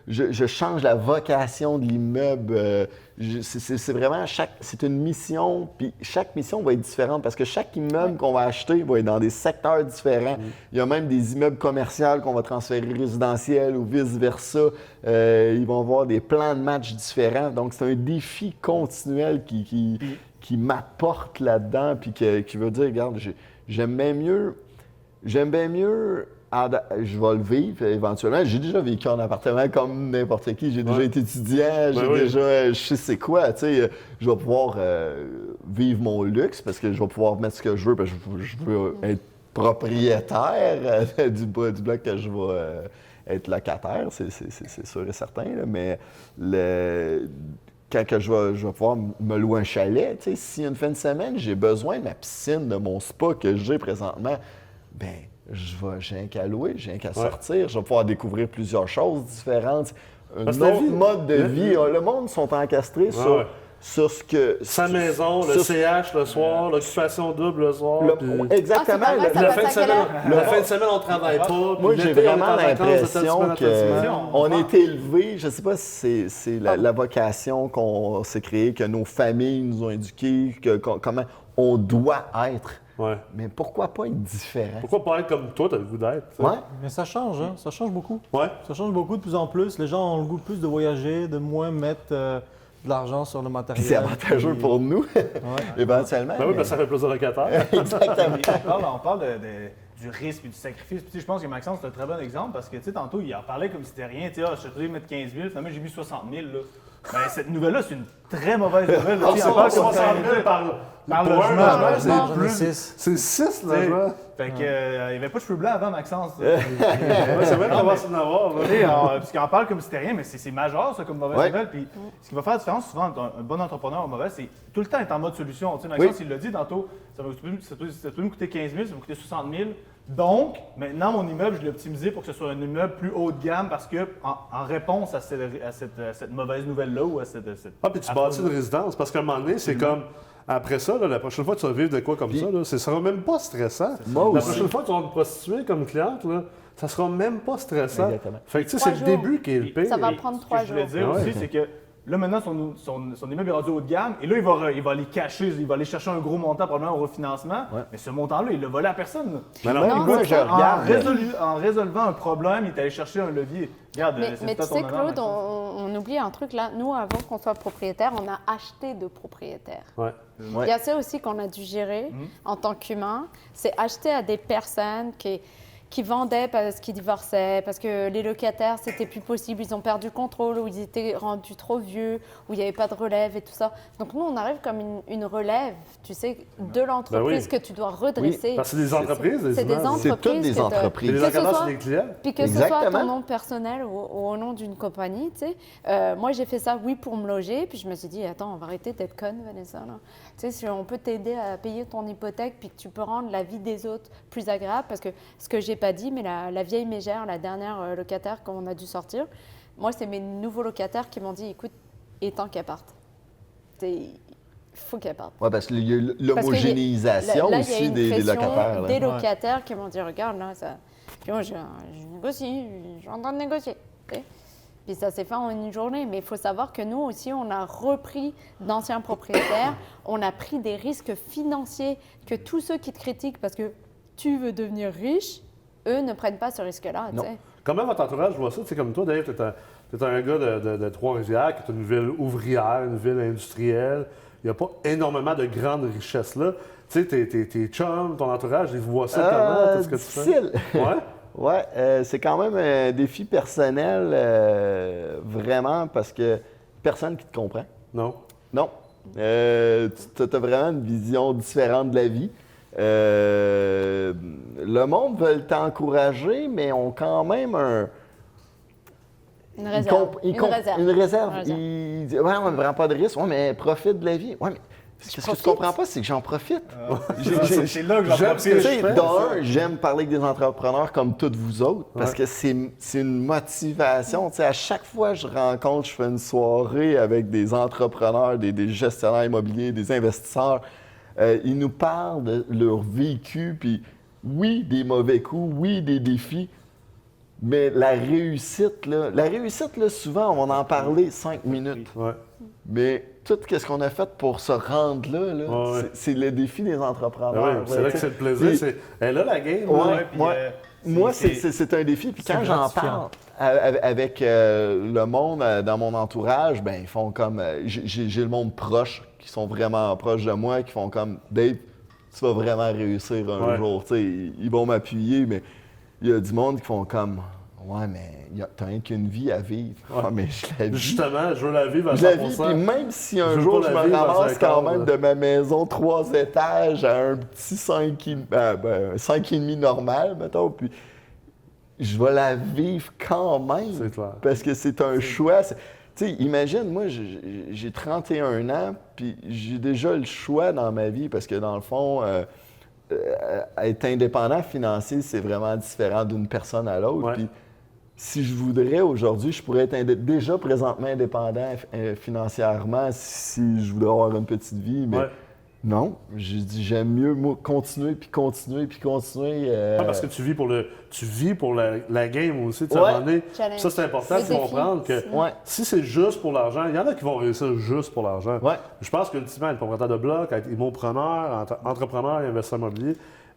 je change la vocation de l'immeuble. C'est vraiment c'est une mission, puis chaque mission va être différente parce que chaque immeuble qu'on va acheter va être dans des secteurs différents. Il y a même des immeubles commerciaux qu'on va transférer résidentiels ou vice-versa. Ils vont avoir des plans de match différents. Donc, c'est un défi continuel qui m'apporte là-dedans, puis qui veut dire, regarde, j'aime bien mieux. Je vais le vivre éventuellement. J'ai déjà vécu en appartement comme n'importe qui. J'ai déjà été étudiant, je sais c'est quoi. Tu sais, je vais pouvoir vivre mon luxe parce que je vais pouvoir mettre ce que je veux parce que je veux être propriétaire du bloc que je vais être locataire, c'est sûr et certain. Là, mais quand que je vais pouvoir me louer un chalet, tu sais, si une fin de semaine, j'ai besoin de ma piscine, de mon spa que j'ai présentement, ben j'ai rien qu'à louer, j'ai rien qu'à sortir, je vais pouvoir découvrir plusieurs choses différentes. Un autre mode de vie. Le monde sont encastrés sur ce que... Sa maison, le CH le soir, l'occupation double le soir. Exactement. La fin de semaine, on ne travaille pas. Moi, j'ai vraiment l'impression qu'on est élevé, je ne sais pas si c'est la vocation qu'on s'est créée, que nos familles nous ont éduqués, comment on doit être. Ouais. Mais pourquoi pas être différent? Pourquoi pas être comme toi, tu as le goût d'être? Ouais. Mais ça change, hein? Ça change beaucoup. Ouais. Ça change beaucoup de plus en plus. Les gens ont le goût plus de voyager, de moins mettre de l'argent sur le matériel. C'est avantageux pour nous, éventuellement. Ben oui, parce que ça fait plus de locataires. Exactement. On parle du risque et du sacrifice. Puis, je pense que Maxence, c'est un très bon exemple parce que tantôt, il en parlait comme si c'était rien. Je suis supposé mettre 15 000, finalement, j'ai mis 60 000. Là. Ben, cette nouvelle-là, c'est une très mauvaise nouvelle. Là. On parle 60 000 par logement. C'est 6 logements. Fait que, il n'y avait pas de cheveux blancs avant, Maxence. C'est vrai qu'on va s'en avoir. Puisqu'on parle comme si c'était rien, mais c'est majeur, ça, comme mauvaise nouvelle. Puis, ce qui va faire la différence, souvent, entre un bon entrepreneur ou un mauvais, c'est tout le temps être en mode solution. Maxence, il l'a dit tantôt, ça peut me coûter 15 000, ça va me coûter 60 000. Donc, maintenant, mon immeuble, je l'ai optimisé pour que ce soit un immeuble plus haut de gamme parce que, en réponse à cette mauvaise nouvelle-là ou à cette. Puis tu bâtis une résidence parce qu'à un moment donné, c'est comme. Après ça, la prochaine fois que tu vas vivre de quoi comme ça, ça sera même pas stressant. La prochaine fois que tu vas te prostituer comme cliente, ça sera même pas stressant. Exactement. Fait que tu sais, c'est le début qui est le pire. Ça va prendre 3 jours. Ce que je voulais dire aussi, c'est que là, maintenant, son immeuble est rendu haut de gamme et là, il va aller cacher, il va aller chercher un gros montant probablement au refinancement. Mais ce montant-là, il l'a volé à personne. En résolvant un problème, il est allé chercher un levier. Regarde, mais tu sais, Claude, on oublie un truc là. Nous, avant qu'on soit propriétaire, on a acheté de propriétaires. Il y a ça aussi qu'on a dû gérer en tant qu'humain. C'est acheter à des personnes qui vendaient parce qu'ils divorçaient, parce que les locataires, c'était plus possible, ils ont perdu le contrôle, ou ils étaient rendus trop vieux, ou il n'y avait pas de relève et tout ça. Donc nous, on arrive comme une relève, tu sais, de l'entreprise que tu dois redresser. Oui, parce que c'est des entreprises, c'est des entreprises. C'est toutes des entreprises. Les locataires, c'est des clients. Puis que ce soit à ton nom personnel ou au nom d'une compagnie, tu sais. Moi, j'ai fait ça, oui, pour me loger, puis je me suis dit, attends, on va arrêter d'être conne, Vanessa. Là. Tu sais, si on peut t'aider à payer ton hypothèque, puis que tu peux rendre la vie des autres plus agréable, parce que ce que j'ai pas dit, mais la vieille mégère, la dernière locataire qu'on a dû sortir, moi, c'est mes nouveaux locataires qui m'ont dit, écoute, il est temps qu'elle parte. Il faut qu'elle parte. Oui, parce qu'il y a l'homogénéisation aussi des locataires. Des locataires qui m'ont dit, regarde, là, ça... Puis moi, je négocie, je suis en train de négocier. Okay? Puis ça s'est fait en une journée. Mais il faut savoir que nous aussi, on a repris d'anciens propriétaires, on a pris des risques financiers que tous ceux qui te critiquent parce que tu veux devenir riche, eux ne prennent pas ce risque-là. Comment votre entourage voit ça? Tu sais, comme toi, Dave, tu es un gars de Trois-Rivières, qui est une ville ouvrière, une ville industrielle. Il n'y a pas énormément de grandes richesses là. Tu sais, tes chums, ton entourage, ils voient ça comment? Tout ce que difficile. Tu fais? Ouais? Oui, c'est quand même un défi personnel, vraiment, parce que personne qui te comprend. Non. Non. Tu as vraiment une vision différente de la vie. Le monde veut t'encourager, mais ont quand même une réserve. Une réserve. Ils disent, on ne prend pas de risque. Oui, mais profite de la vie. Ouais, mais ce que tu ne comprends pas, c'est que j'en profite. C'est là que j'en profite. J'aime parler avec des entrepreneurs comme toutes vous autres, parce que c'est une motivation. À chaque fois que je fais une soirée avec des entrepreneurs, des gestionnaires immobiliers, des investisseurs, ils nous parlent de leur vécu, puis oui, des mauvais coups, oui, des défis, mais la réussite, souvent, on va en parler 5 minutes. Mais tout ce qu'on a fait pour se rendre là, c'est le défi des entrepreneurs. C'est là que c'est le plaisir. Elle a la game. Moi, c'est un défi. Puis quand j'en parle avec le monde dans mon entourage, ben ils font comme... J'ai le monde proche, qui sont vraiment proches de moi, qui font comme « Dave, tu vas vraiment réussir un jour. » Ils vont m'appuyer, mais il y a du monde qui font comme... Ouais, mais t'as rien qu'une vie à vivre. Ouais, mais je la vis. Justement, je veux la vivre à 100%. Je la vis, puis même si un jour je me ramasse quand même de ma maison 3 étages à un petit 5,5 normal, mettons, puis je vais la vivre quand même. C'est clair. Parce que c'est un choix. Tu sais, imagine, moi, j'ai 31 ans, puis j'ai déjà le choix dans ma vie, parce que dans le fond, être indépendant financier, c'est vraiment différent d'une personne à l'autre. Ouais. Puis si je voudrais aujourd'hui, je pourrais être déjà présentement indépendant financièrement si je voudrais avoir une petite vie, mais Ouais. non, je dis j'aime mieux moi, continuer, puis continuer, puis continuer. Parce que tu vis pour la game aussi, tu sais, Ouais. à un moment donné. Challenge. Ça, c'est important Le de défi. comprendre que Ouais. si c'est juste pour l'argent, il y en a qui vont réussir juste pour l'argent. Ouais. Je pense qu'ultimement, être propriétaire de bloc, être immopreneur, entrepreneur et investisseur immobilier,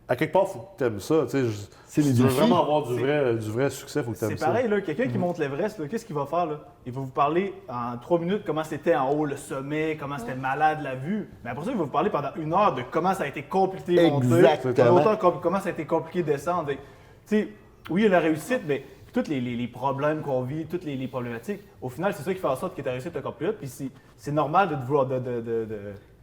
à quelque part, il faut que tu aimes ça. Tu sais, C'est les si tu veux défis. vraiment avoir du vrai succès, il faut que tu C'est aimes ça. pareil, là, quelqu'un qui monte l'Everest, là, qu'est-ce qu'il va faire? Là? Il va vous parler en 3 minutes comment c'était en haut, le sommet, comment c'était malade la vue. Mais après ça, il va vous parler pendant 1 heure de comment ça a été compliqué monter. Exactement. Pendant longtemps, comment ça a été compliqué descendre. Tu sais, oui, il y a la réussite, mais tous les problèmes qu'on vit, toutes les problématiques, au final, c'est ça qui fait en sorte que ta réussite est encore plus haute. Puis c'est normal de te vouloir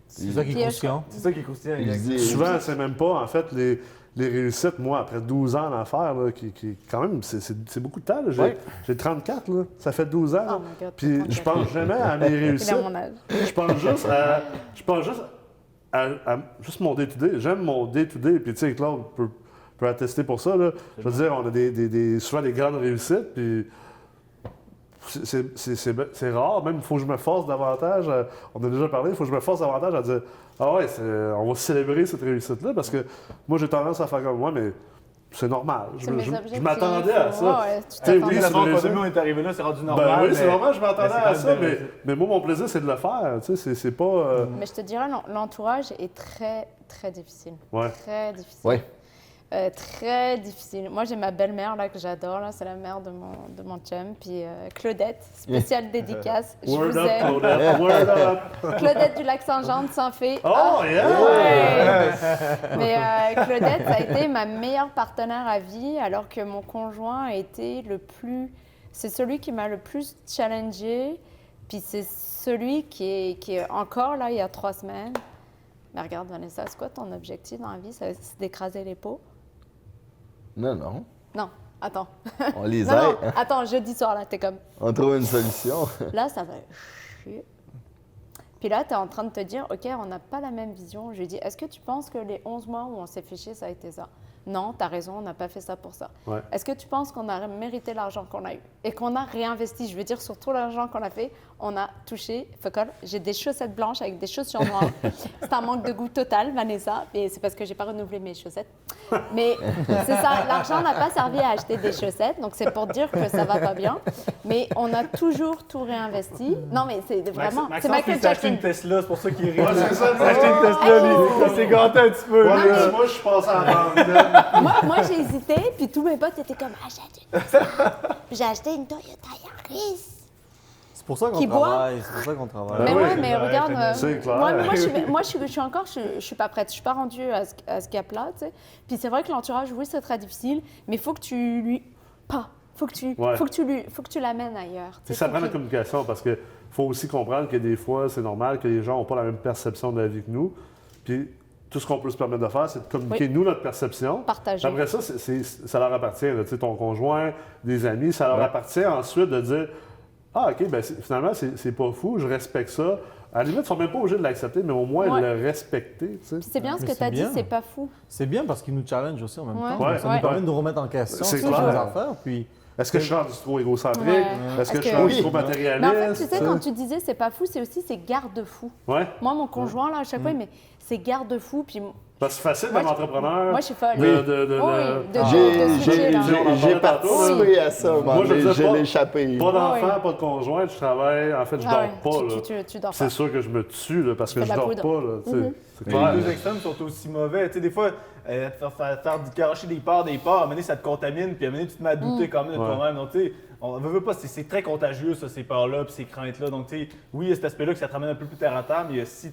C'est ça qui est Puis, conscient. C'est ça qui est croustillant. Je dis- Souvent, c'est même pas, en fait, les réussites, moi, après 12 ans d'en faire, là, qui quand même, c'est beaucoup de temps. Là. Ouais. J'ai 34, là. Ça fait 12 ans. Oh là. my God, Puis 34. je pense jamais à mes Il réussites. a mon âge. Je pense juste à juste mon day-to-day. J'aime mon day-to-day. Puis tu sais, Claude peut attester pour ça. Là. Je veux dire, on a souvent des grandes réussites. Puis c'est rare. Même, il faut que je me force davantage. On a déjà parlé, il faut que je me force davantage à dire ah ouais, on va célébrer cette réussite-là. Parce que moi, j'ai tendance à faire comme moi, mais c'est normal. C'est mes Je objectifs. m'attendais à ça. Ouais, tu Tu sais, t'attends. oui, La c'est fois une qu'on réussite. on est arrivé là, c'est rendu normal. Ben oui, c'est mais- normal, je m'attendais mais c'est à quand même ça, une belle mais moi, mon plaisir, c'est de le faire. Tu sais, c'est pas. Mais je te dirais, l'entourage est très, très difficile. Ouais. Très difficile. Ouais. Très difficile. Moi, j'ai ma belle-mère là, que j'adore. Là, c'est la mère de mon chum. Puis Claudette, spéciale dédicace. Je Word vous up, aime. Claudette. Word up. Claudette du Lac-Saint-Jean de Saint-Fé. Oh, yeah! Ouais. Mais Claudette, ça a été ma meilleure partenaire à vie, alors que mon conjoint a été c'est celui qui m'a le plus challengée, puis c'est celui qui est encore là il y a 3 semaines. Mais regarde Vanessa, c'est quoi ton objectif dans la vie? C'est d'écraser les pots? Non, non. Non, attends. On les Non, non, aide. attends, jeudi soir là, t'es comme, On trouve une solution. là ça va chier. Puis là, tu es en train de te dire, OK, on n'a pas la même vision. Je lui dis, est-ce que tu penses que les 11 mois où on s'est fait chier, ça a été ça? Non, tu as raison, on n'a pas fait ça pour ça. Ouais. Est-ce que tu penses qu'on a mérité l'argent qu'on a eu et qu'on a réinvesti? Je veux dire, sur tout l'argent qu'on a fait, on a touché. J'ai des chaussettes blanches avec des chaussures noires. C'est un manque de goût total, Vanessa, et c'est parce que j'ai pas renouvelé mes chaussettes. Mais c'est ça, l'argent n'a pas servi à acheter des chaussettes, donc c'est pour dire que ça va pas bien. Mais on a toujours tout réinvesti. Non, mais c'est vraiment... C'est Maxence, il Michael s'est acheté Jackson. une Tesla, c'est pour ça qu'il rit. Ouais, c'est ça, Il s'est acheté une Tesla, lui. Il s'est gâté un petit peu. Ouais, Non, mais mais- moi, je suis passé à la banque. Moi, j'ai hésité, puis tous mes potes étaient comme achète une Tesla. Puis j'ai acheté une Toyota Yaris. C'est pour ça qu'on Qui boit. travaille. C'est pour ça qu'on travaille. Mais oui, ouais, mais ouais, regarde, c'est clair. moi, je suis encore, je suis pas prête. Je suis pas rendue à ce gap-là, tu sais. Puis c'est vrai que l'entourage, oui, c'est très difficile, mais il faut que tu lui faut que tu l'amènes ailleurs. tu sais, Ça faut prend la qu'il- communication parce qu'il faut aussi comprendre que des fois, c'est normal que les gens n'ont pas la même perception de la vie que nous. Puis tout ce qu'on peut se permettre de faire, c'est de communiquer, Oui. nous, notre perception. Partager. Après ça, ça leur appartient. Là, tu sais, ton conjoint, des amis, ça leur appartient ensuite de dire ah, OK, ben finalement, c'est pas fou, je respecte ça. À la limite, ils ne sont même pas obligés de l'accepter, mais au moins Ouais. le respecter. Tu sais. Puis c'est bien ce Mais que c'est tu as dit, bien. c'est pas fou. C'est bien parce qu'il nous challenge aussi en même Ouais. temps. Ouais. Ça Ouais. nous permet de nous remettre en question C'est sur clair. les affaires. Puis Est-ce que je suis rendu trop égocentrique? Ouais. Est-ce que Est-ce je suis que- rendu Oui. trop matérialiste? Mais en fait, tu sais, sais? quand tu disais c'est pas fou, c'est aussi c'est garde-fou. Ouais. Moi, mon conjoint, là, à chaque fois, il met c'est garde-fou, puis Parce que c'est facile Moi, comme je- entrepreneur. moi, je suis folle. de- Oui. de- de- Oui, de- de- J'ai switcher, là. on en parlait participé à ça. Moi, je J'ai disais pas- l'échappé. Pas d'enfant, Ouais. pas de conjoint, je travaille. En fait, je Ah dors ouais, pas. Là. tu dors C'est pas. sûr que je me tue là, parce que fais je de la dors poudre. pas. Là, tu sais. C'est Mais clair. les deux extrêmes sont aussi mauvais. Tu sais, des fois, faire garocher des parts, à un moment donné, ça te contamine, puis à un moment donné, tu te mets à douter quand même de Ouais. toi-même. Donc, tu sais, on veut pas, c'est très contagieux, ça, ces peurs-là, puis ces craintes-là. Donc, tu sais, oui, il y a cet aspect-là que ça te ramène un peu plus terre à terre, mais si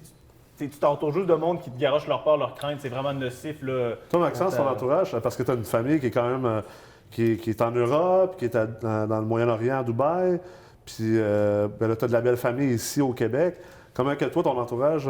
tu t'entoures juste de monde qui te garoche leurs peurs, leurs craintes, c'est vraiment nocif, là. Toi, Maxence, ton entourage, parce que tu as une famille qui est quand même qui est en Europe, qui est dans le Moyen-Orient, à Dubaï, puis ben là, tu as de la belle famille ici au Québec. Comment que toi, ton entourage,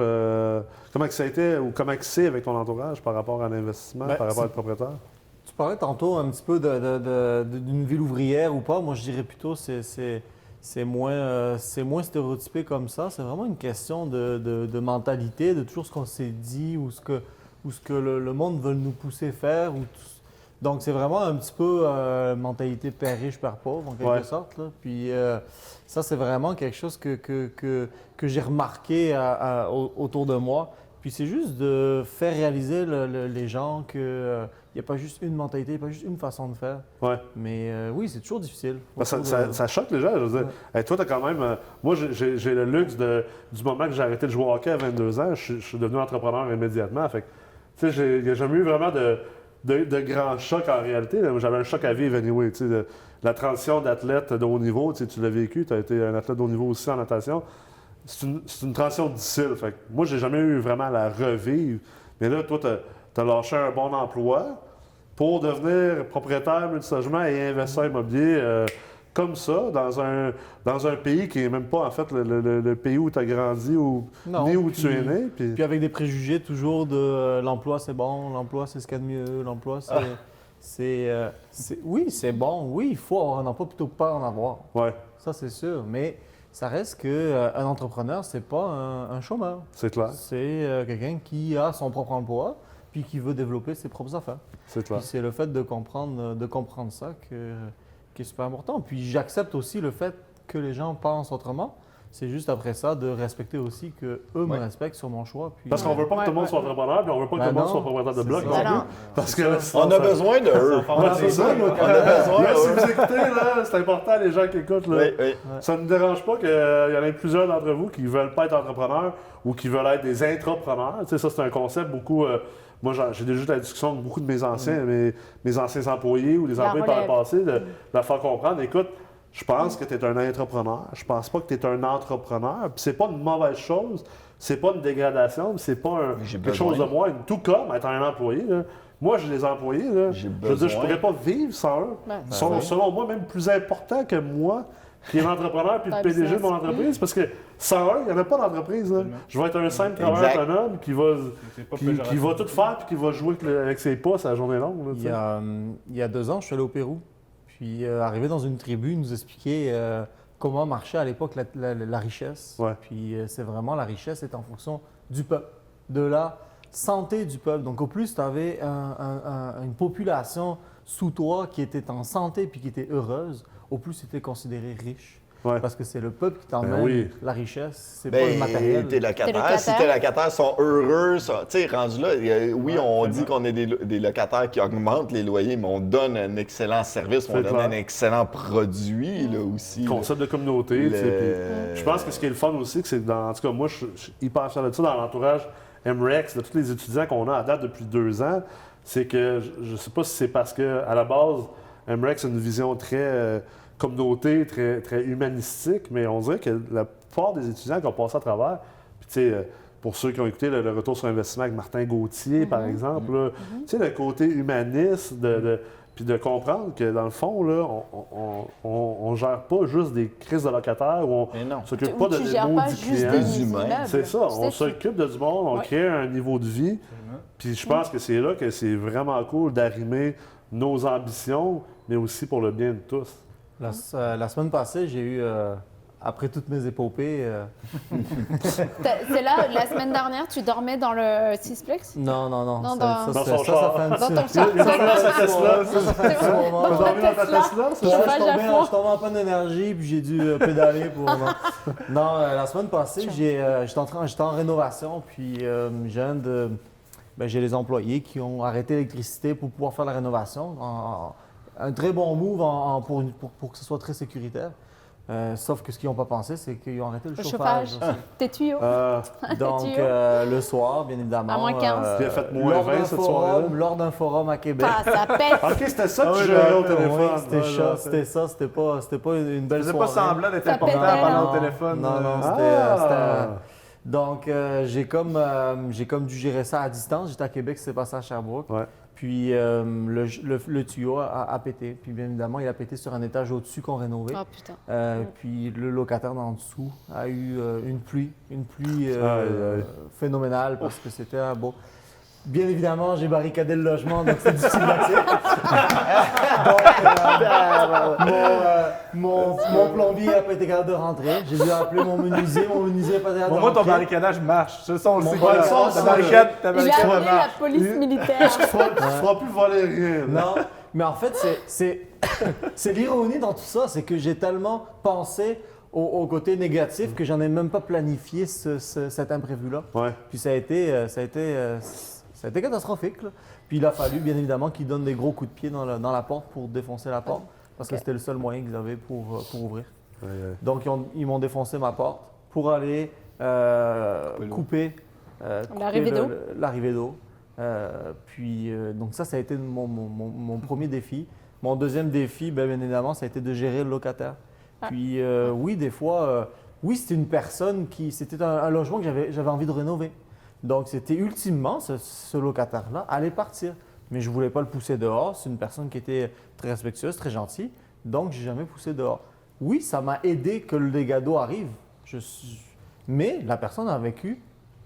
comment que ça a été ou comment que c'est avec ton entourage par rapport à l'investissement, Ben, par rapport à être propriétaire? tu parlais tantôt un petit peu d'une ville ouvrière ou pas. Moi, je dirais plutôt c'est c'est moins stéréotypé comme ça. C'est vraiment une question de mentalité, de toujours ce qu'on s'est dit ou ce que le monde veut nous pousser faire. Donc, c'est vraiment un petit peu mentalité père riche, père pauvre, en quelque sorte. Là. Puis ça, c'est vraiment quelque chose que j'ai remarqué autour de moi. Puis c'est juste de faire réaliser les gens qu'il n'y a pas juste une mentalité, il n'y a pas juste une façon de faire. Ouais. Mais oui, c'est toujours difficile. Ça choque les gens. Je veux dire, hey, toi, tu as quand même. Moi, j'ai le luxe du moment que j'ai arrêté de jouer au hockey à 22 ans, je suis devenu entrepreneur immédiatement. Fait que, tu sais, il n'y a jamais eu vraiment de grands chocs en réalité. J'avais un choc à vivre anyway. Tu sais, la transition d'athlète de haut niveau, tu l'as vécu, tu as été un athlète de haut niveau aussi en natation. C'est une transition difficile. Fait que moi, j'ai jamais eu vraiment à la revivre. Mais là, toi, tu as lâché un bon emploi pour devenir propriétaire multilogement et investisseur immobilier comme ça, dans un pays qui n'est même pas, en fait, le pays où tu as grandi ou né où tu es né. Puis avec des préjugés toujours de l'emploi, c'est bon, l'emploi, c'est ce qu'il y a de mieux, l'emploi, oui, c'est bon, oui, il faut avoir un emploi plutôt que pas en avoir. Ouais. Ça, c'est sûr. Mais ça reste qu'un entrepreneur, c'est pas un chômeur. C'est clair. C'est quelqu'un qui a son propre emploi puis qui veut développer ses propres affaires. C'est clair. Puis c'est le fait de comprendre ça qui est super important. Puis j'accepte aussi le fait que les gens pensent autrement. C'est juste après ça de respecter aussi qu'eux me respectent sur mon choix. Puis, parce qu'on veut pas que tout le monde soit entrepreneur, puis on veut pas que tout le monde soit propriétaire de bloc non plus. Parce que on a besoin d'eux. C'est ça. On a besoin. Là, si vous écoutez, là, c'est important, les gens qui écoutent. Là, ça ne me dérange pas qu'il y en ait plusieurs d'entre vous qui ne veulent pas être entrepreneurs ou qui veulent être des intrapreneurs. Tu sais, ça, c'est un concept beaucoup. Moi, j'ai déjà eu la discussion avec beaucoup de mes anciens, mes anciens employés ou des employés par le passé, de leur faire comprendre, écoute, je pense que tu es un entrepreneur. Je pense pas que tu es un entrepreneur. Puis c'est pas une mauvaise chose. C'est pas une dégradation. C'est pas quelque chose de moins. Tout comme être un employé. Là. Moi, j'ai des employés. Là. Je veux dire, je pourrais pas vivre sans eux. Ils sont, selon moi, même plus importants que moi, qui est l'entrepreneur puis le PDG de mon entreprise. Parce que sans eux, il n'y en a pas d'entreprise. Là. Je vais être un simple travailleur autonome qui va tout faire puis qui va jouer avec ses pouces à la journée longue. Là, il y a 2 ans, je suis allé au Pérou. Puis arrivé dans une tribu, il nous expliquait comment marchait à l'époque la richesse. Ouais. Puis c'est vraiment la richesse est en fonction du peuple, de la santé du peuple. Donc au plus tu avais une population sous toi qui était en santé puis qui était heureuse, au plus tu étais considéré riche. Ouais. Parce que c'est le peuple qui t'emmène la richesse, c'est pas le matériel. Tes locataires, si tes locataires sont heureux, tu sais, rendu là, on dit qu'on est des locataires qui augmentent les loyers, mais on donne un excellent service, on donne un excellent produit là, aussi. Concept de communauté. Je pense que ce qui est le fun aussi, c'est que en tout cas, moi, je suis hyper fier de ça dans l'entourage MREX, de tous les étudiants qu'on a à date depuis 2 ans, c'est que je ne sais pas si c'est parce qu'à la base, MREX a une vision très communauté, très, très humanistique, mais on dirait que la plupart des étudiants qui ont passé à travers, puis tu sais, pour ceux qui ont écouté le retour sur investissement avec Martin Gauthier, par exemple, tu sais, le côté humaniste, puis de comprendre que dans le fond, là, on ne gère pas juste des crises de locataires ou on ne s'occupe pas de nos clients. C'est ça, on s'occupe de du monde, on crée un niveau de vie. Puis je pense que c'est là que c'est vraiment cool d'arrimer nos ambitions, mais aussi pour le bien de tous. La semaine passée, j'ai eu, après toutes mes épopées... C'est là, la semaine dernière, tu dormais dans le Sixplex? Non. Dans Ça son fait char. un Dans petit... ton char. Il a dormi dans sa Tesla. Ça fait un moment. Tu as dormi dans ta Tesla? Je suis tombé en panne d'énergie puis j'ai dû pédaler pour... Non, la semaine passée, j'étais en rénovation puis j'ai les employés qui ont arrêté l'électricité pour pouvoir faire la rénovation. Un très bon move pour que ce soit très sécuritaire. Sauf que ce qu'ils n'ont pas pensé, c'est qu'ils ont arrêté le chauffage. Tes tuyaux. Donc, le soir, bien évidemment. À moins 15. Puis il a fait moins 20 cette soirée-là. Lors d'un forum à Québec. Ça pète. OK, c'était ça que tu gérais au téléphone. C'était ça. C'était pas une belle soirée. Faisais pas semblant d'être Ça important pétait, pendant non. le téléphone. Non, c'était... Donc, j'ai comme dû gérer ça à distance. J'étais à Québec, c'est passé à Sherbrooke. Ouais. Puis le tuyau a pété. Puis bien évidemment, il a pété sur un étage au-dessus qu'on rénovait. Oh putain. Puis le locataire d'en dessous a eu une pluie phénoménale parce que c'était un beau. Bien évidemment, j'ai barricadé le logement, donc c'est difficile d'accès. mon plombier n'a pas été capable de rentrer. J'ai dû appeler mon menuisier n'a pas été capable de Au moins, ton rentrer. barricadage marche. Ça, on le sait. barricade- Ta barricade, Il a appelé la police militaire. Tu feras plus voler rien. Non, mais en fait, c'est l'ironie dans tout ça, c'est que j'ai tellement pensé au côté négatif que j'en ai même pas planifié cet imprévu-là. Ouais. Puis ça a été catastrophique, là. Puis il a fallu, bien évidemment, qu'ils donnent des gros coups de pied dans la porte pour défoncer la porte, parce que Ok. c'était le seul moyen qu'ils avaient pour ouvrir. Ouais. Donc ils m'ont défoncé ma porte pour aller couper l'arrivée d'eau. Donc ça a été mon premier défi. Mon deuxième défi, bien évidemment, ça a été de gérer le locataire. Ah. Puis oui, des fois, c'était une personne c'était un logement que j'avais envie de rénover. Donc c'était ultimement, ce locataire-là allait partir. Mais je ne voulais pas le pousser dehors. C'est une personne qui était très respectueuse, très gentille. Donc je n'ai jamais poussé dehors. Oui, ça m'a aidé que le dégât d'eau arrive. Mais la personne a vécu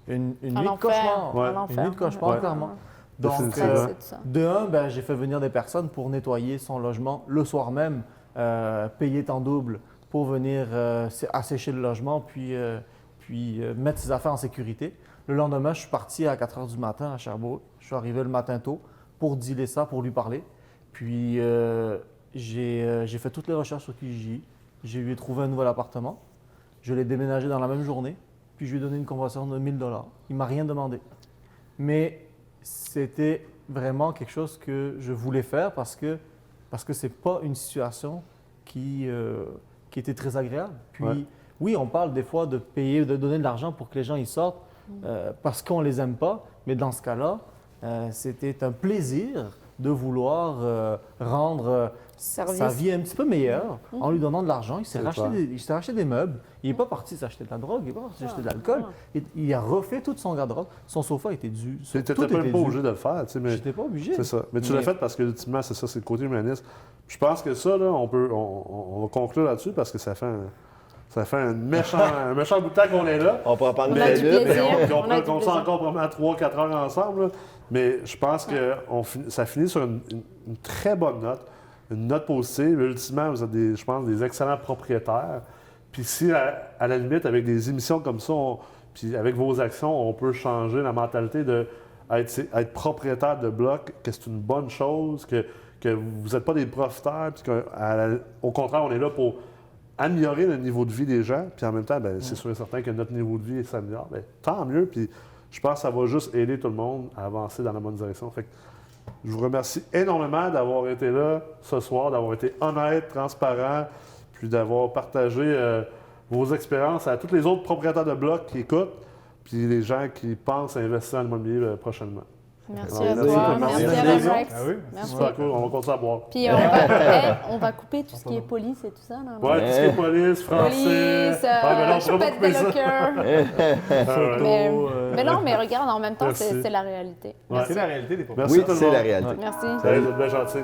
une nuit de enfer. cauchemar. Ouais. Un enfer. Une nuit de cauchemar, Ouais. clairement. Donc, Définitivement. C'est ça. de un, j'ai fait venir des personnes pour nettoyer son logement le soir même, payer en double pour venir assécher le logement, puis mettre ses affaires en sécurité. Le lendemain, je suis parti à 4 h du matin à Sherbrooke. Je suis arrivé le matin tôt pour dealer ça, pour lui parler. Puis j'ai fait toutes les recherches sur Kijiji. J'ai lui ai trouvé un nouvel appartement. Je l'ai déménagé dans la même journée. Puis je lui ai donné une convention de 1 000 $. Il ne m'a rien demandé. Mais c'était vraiment quelque chose que je voulais faire parce que ce n'est pas une situation qui était très agréable. Puis Ouais. oui, on parle des fois de payer, de donner de l'argent pour que les gens y sortent parce qu'on ne les aime pas. Mais dans ce cas-là, c'était un plaisir de vouloir rendre sa Service. vie un petit peu meilleure en lui donnant de l'argent. Il s'est C'est racheté, clair. des meubles. Il n'est pas parti s'acheter de la drogue, il n'est pas parti s'acheter de l'alcool. Il a refait toute son garde-robe. Son sofa était dû. Tu n'étais tout même était pas dû. obligé de le faire, tu sais, mais J'étais pas obligé. c'est ça. Mais tu l'as fait parce que, ultimement, c'est ça, c'est le côté humaniste. Je pense que ça, là, on va conclure là-dessus parce que ça fait un méchant bout de temps qu'on est là. On pourra parler On a de du la lutte. plaisir. Mais on On a peut du comme ça plaisir. encore probablement 3-4 heures ensemble. Là. Mais je pense que ça finit sur une très bonne note, une note positive. Ultimement, vous êtes, je pense, des excellents propriétaires. Puis si, à la limite, avec des émissions comme ça, puis avec vos actions, on peut changer la mentalité de être propriétaire de bloc, que c'est une bonne chose, que vous n'êtes pas des profiteurs, puis qu'au contraire, on est là pour améliorer le niveau de vie des gens, puis en même temps, c'est sûr et certain que notre niveau de vie s'améliore. Tant mieux, puis je pense que ça va juste aider tout le monde à avancer dans la bonne direction. Fait que je vous remercie énormément d'avoir été là ce soir, d'avoir été honnête, transparent, puis d'avoir partagé vos expériences à tous les autres propriétaires de blocs qui écoutent, puis les gens qui pensent à investir en immobilier prochainement. Merci Ouais, à merci. toi. Merci. Merci à Merci. Rex. Ah oui. Merci. Super cool, on va continuer à boire. Puis on va couper tout ce qui est police et tout ça. Là, non? Ouais, tout ce qui est police, français. Police, mais non, on je pourra pas pète couper des ça. lockers. Mais, Photos, mais non, mais regarde, en même temps, Merci. c'est la réalité. Ouais. C'est la réalité des propriétaires. Merci Oui, tout le c'est monde. la réalité. Merci. Salut, vous êtes bien gentils.